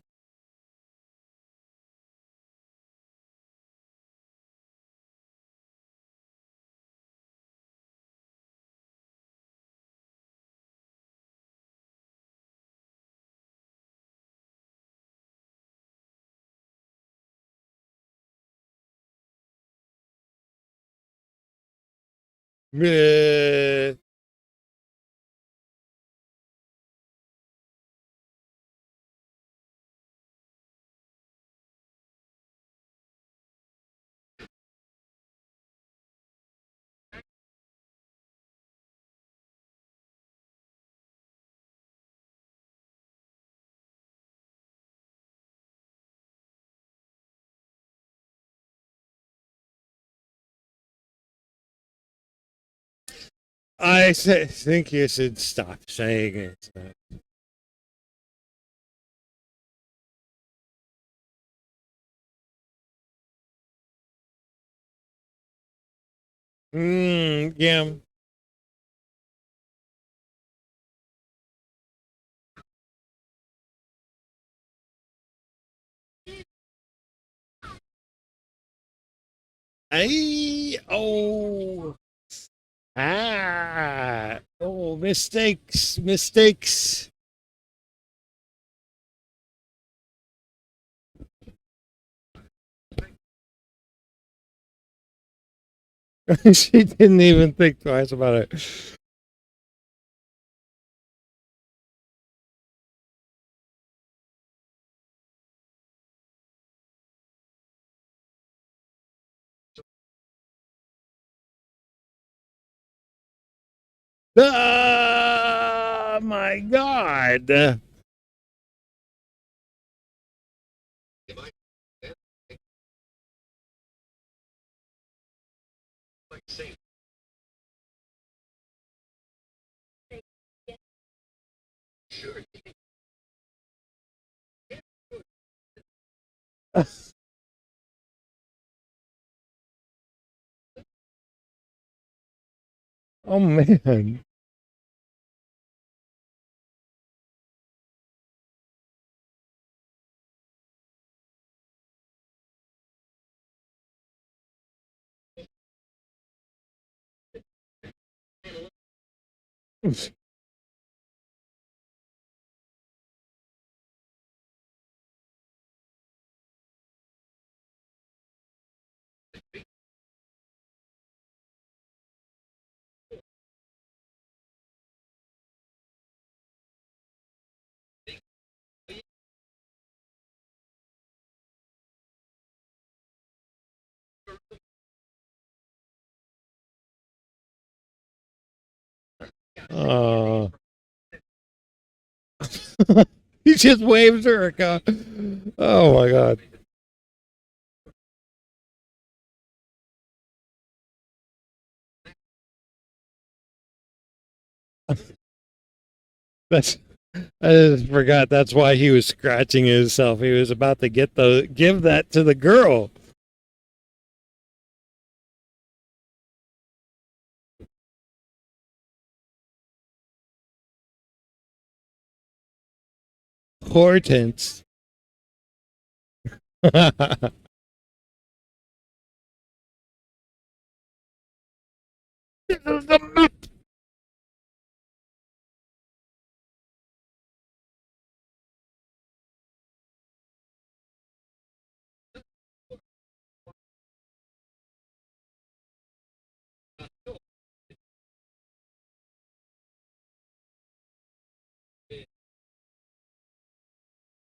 S1: Meh. Think you should stop saying it. Yeah. Oh. Oh, mistakes, mistakes. She didn't even think twice about it. Oh my God. Oh man. Oh. He just waves her. Oh my god. That's I just forgot. That's why he was scratching himself. He was about to give that to the girl. Hortense. This is the map.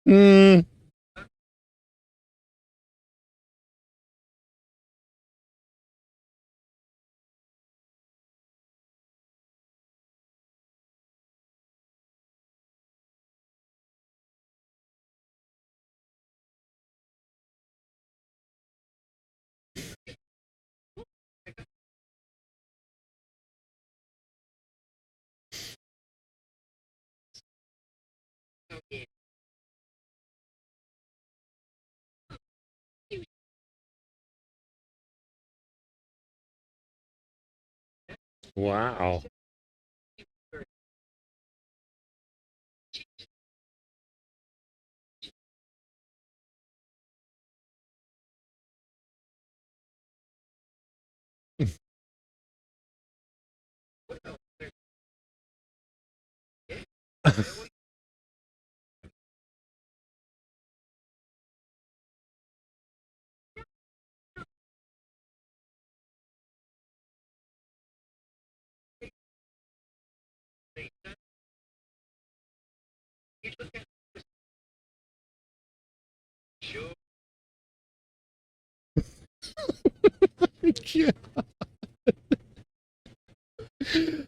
S1: Mm. Wow.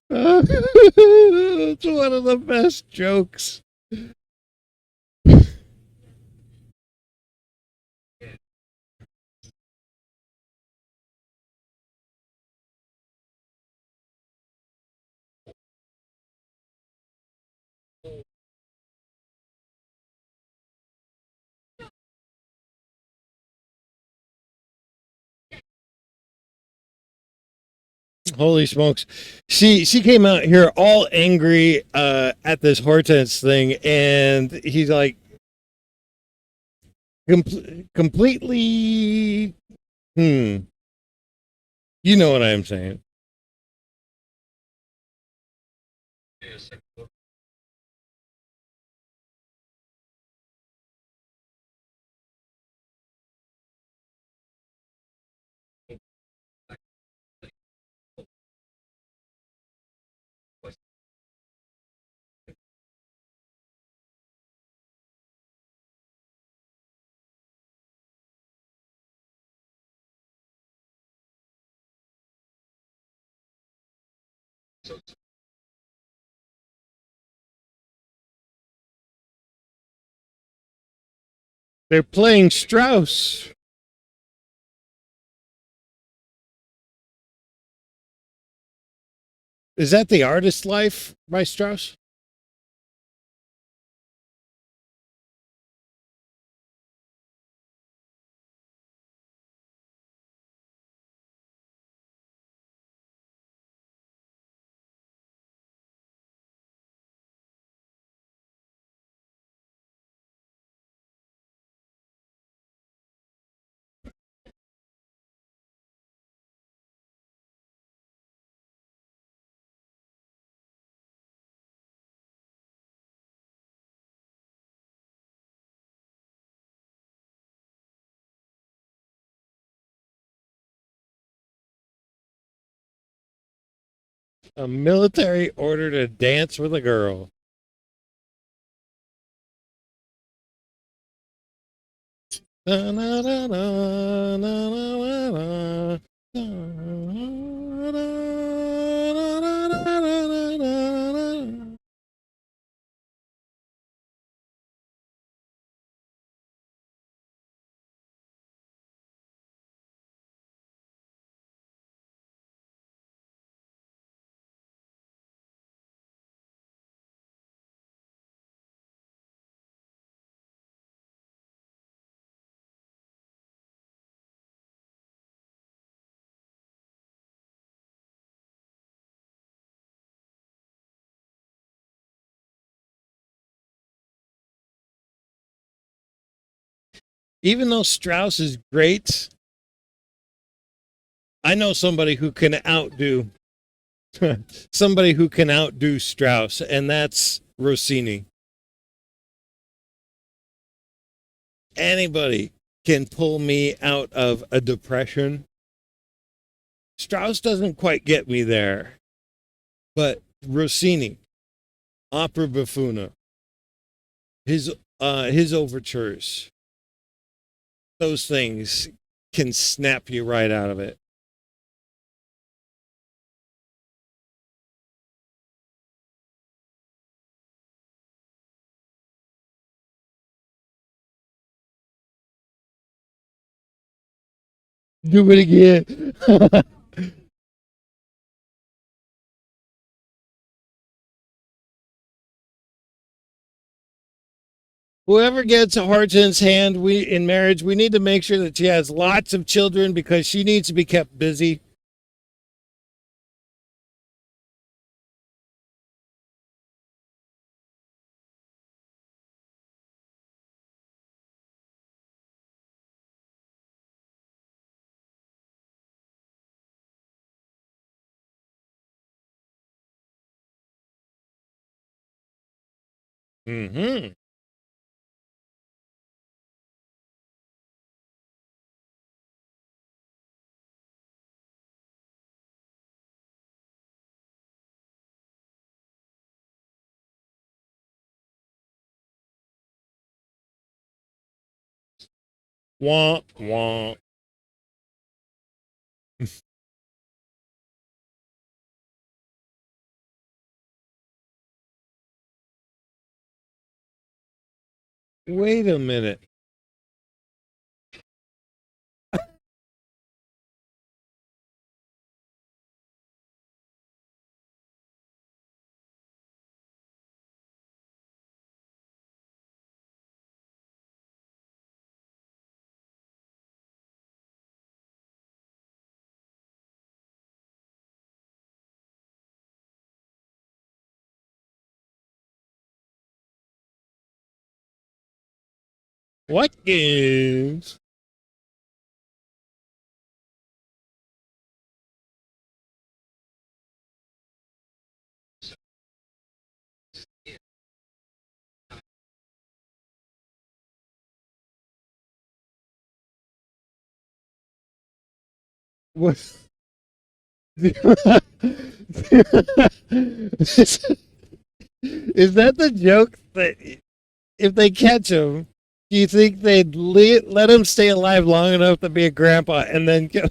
S1: It's one of the best jokes. Holy smokes. She came out here all angry at this Hortense thing, and he's like completely you know what I'm saying. They're playing Strauss. Is that The Artist's Life by Strauss? A military order to dance with a girl. Na, na, na, na, na, na, na, na. Even though Strauss is great, I know somebody who can outdo somebody who can outdo Strauss, and that's Rossini. Anybody can pull me out of a depression. Strauss doesn't quite get me there, but Rossini, opera buffuna, his overtures, those things can snap you right out of it. Do it again. Whoever gets Horton's hand, we in marriage, we need to make sure that she has lots of children because she needs to be kept busy. Mm-hmm. Wah wah. Wait a minute. What games? What? Is that the joke that if they catch him, do you think they'd let him stay alive long enough to be a grandpa and then kill?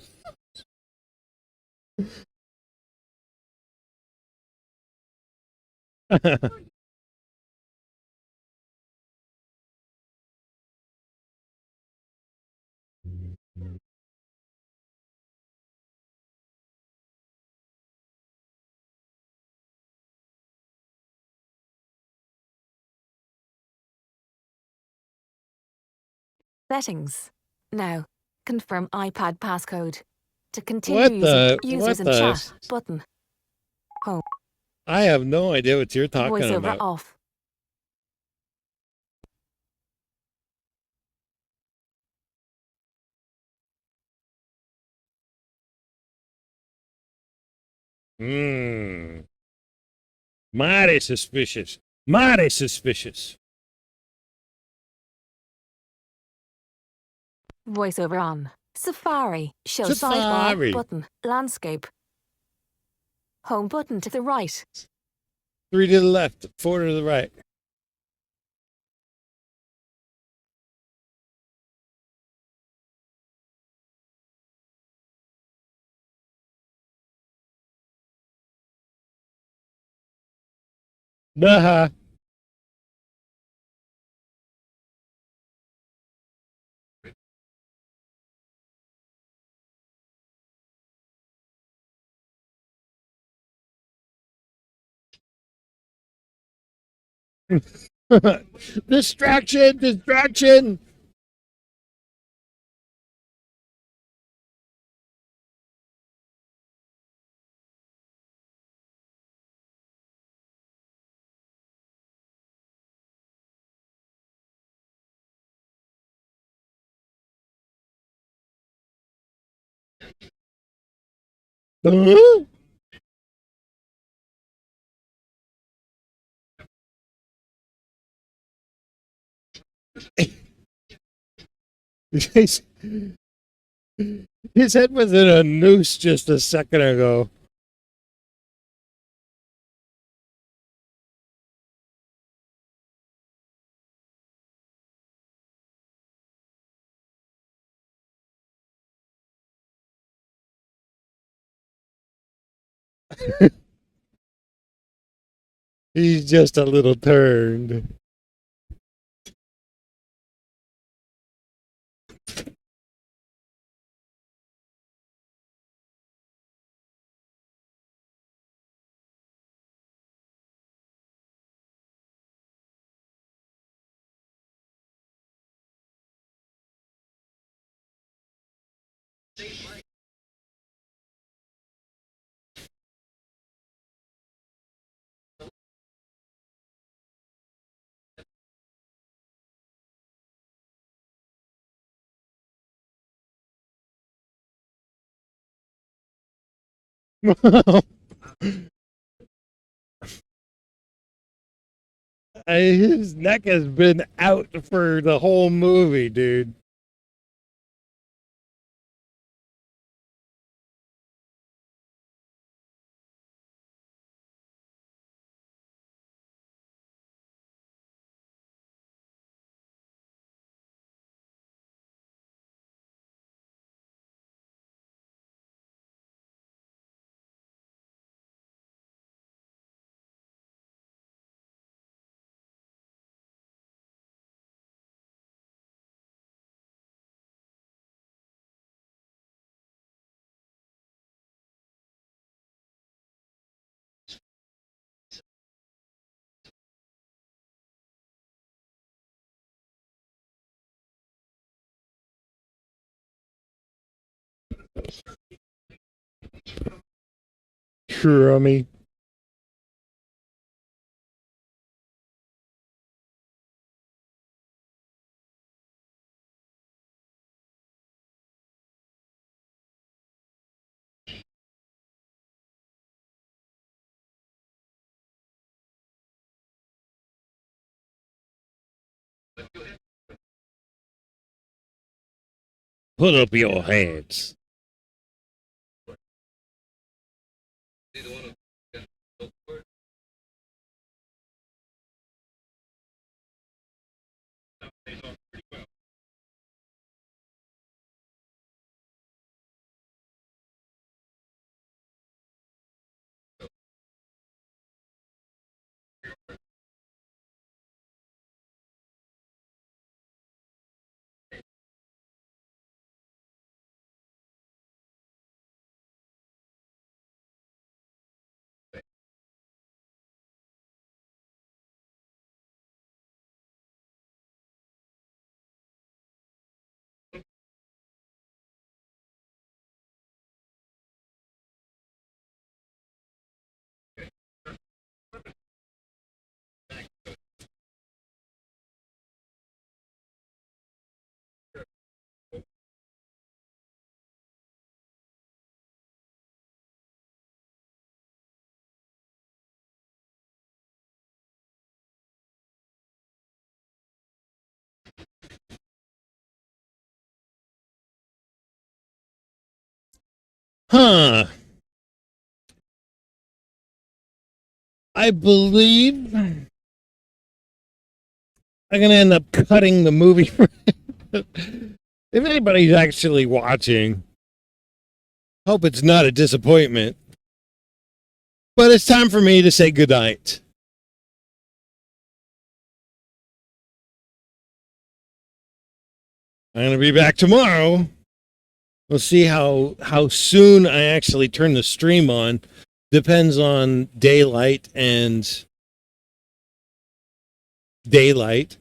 S2: Settings. Now, confirm iPad passcode. To continue
S1: What
S2: using
S1: the?
S2: users
S1: What
S2: and
S1: the?
S2: chat button. Home.
S1: I have no idea what you're talking
S2: Voiceover
S1: about.
S2: off.
S1: Hmm. Mighty suspicious. Mighty suspicious.
S2: Voiceover on. Safari. Show sidebar
S1: Safari.
S2: button. Landscape. Home button to the right.
S1: 3 to the left, 4 to the right. Duh. Distraction, distraction. Huh? His his head was in a noose just a second ago. He's just a little turned. His neck has been out for the whole movie, dude. Crummy. Put up your hands. Huh. I believe I'm going to end up cutting the movie. If anybody's actually watching, hope it's not a disappointment. But it's time for me to say goodnight. I'm going to be back tomorrow. We'll see how soon I actually turn the stream on. Depends on daylight and daylight.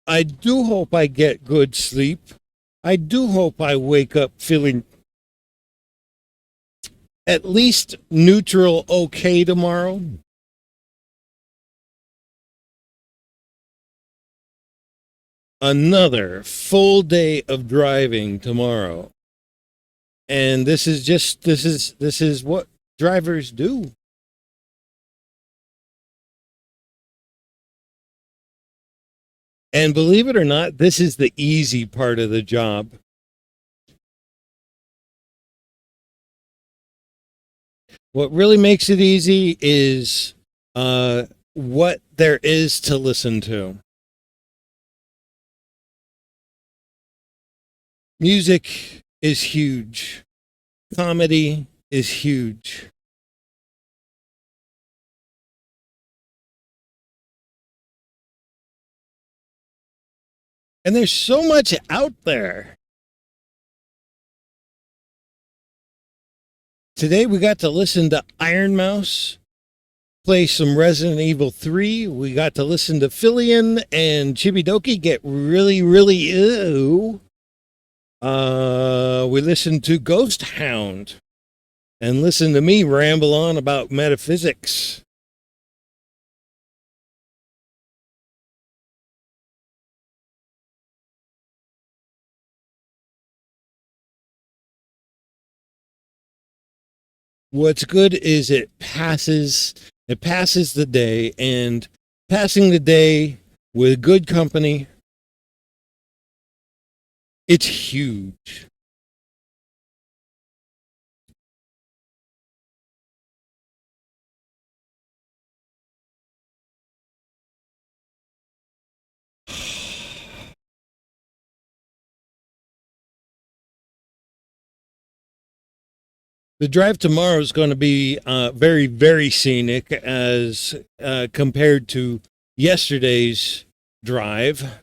S1: I do hope I get good sleep. I do hope I wake up feeling at least neutral okay tomorrow. another full day of driving tomorrow. And this is what drivers do. And believe it or not, this is the easy part of the job. What really makes it easy is what there is to listen to. Music is huge. Comedy is huge. And there's so much out there. Today we got to listen to Iron Mouse play some Resident Evil 3. We got to listen to Fillion and Chibidoki get really, really ew. We listened to Ghost Hound and listened to me ramble on about metaphysics. What's good is it passes the day, and passing the day with good company, it's huge. The drive tomorrow is going to be very, very scenic as compared to yesterday's drive.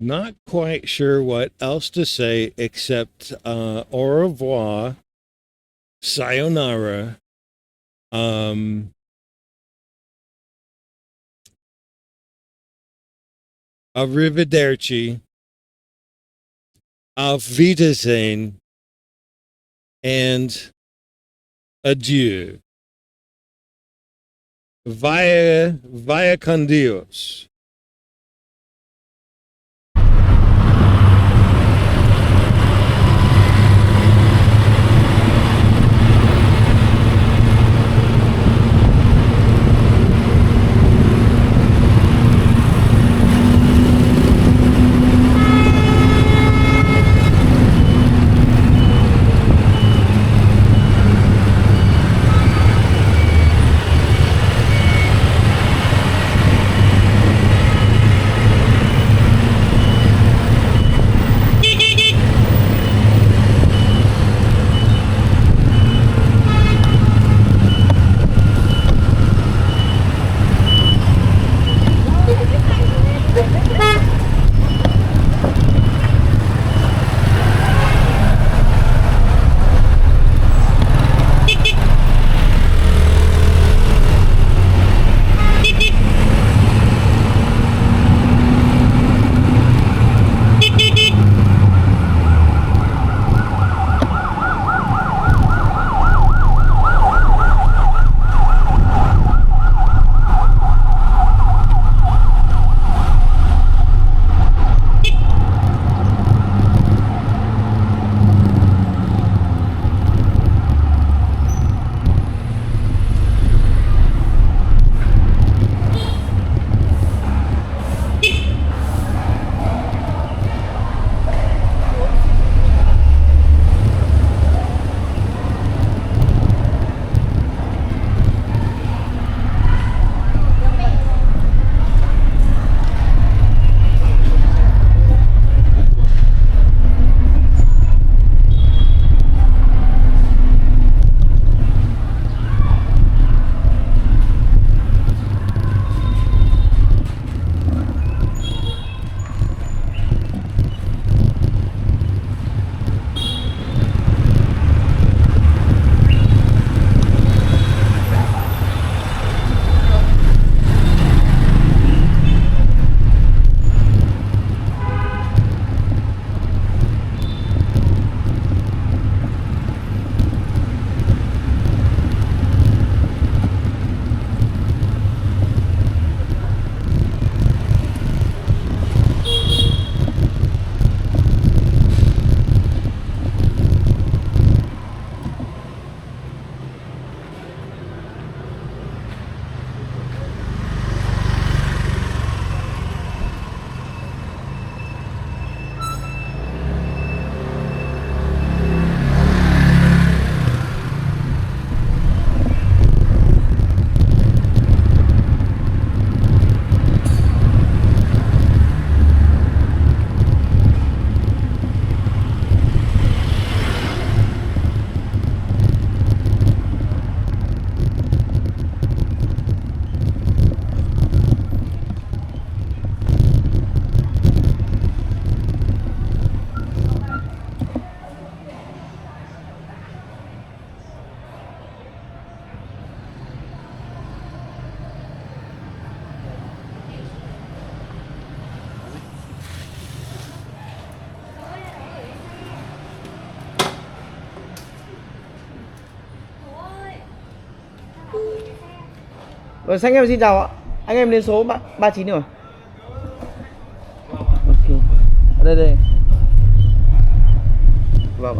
S1: Not quite sure what else to say except au revoir, sayonara. Arrivederci, auf Wiedersehen, and adieu. Vaya con Dios.
S3: Còn anh em xin chào ạ. Anh em đến số 39 rồi. Ok. Đây đây. Vâng.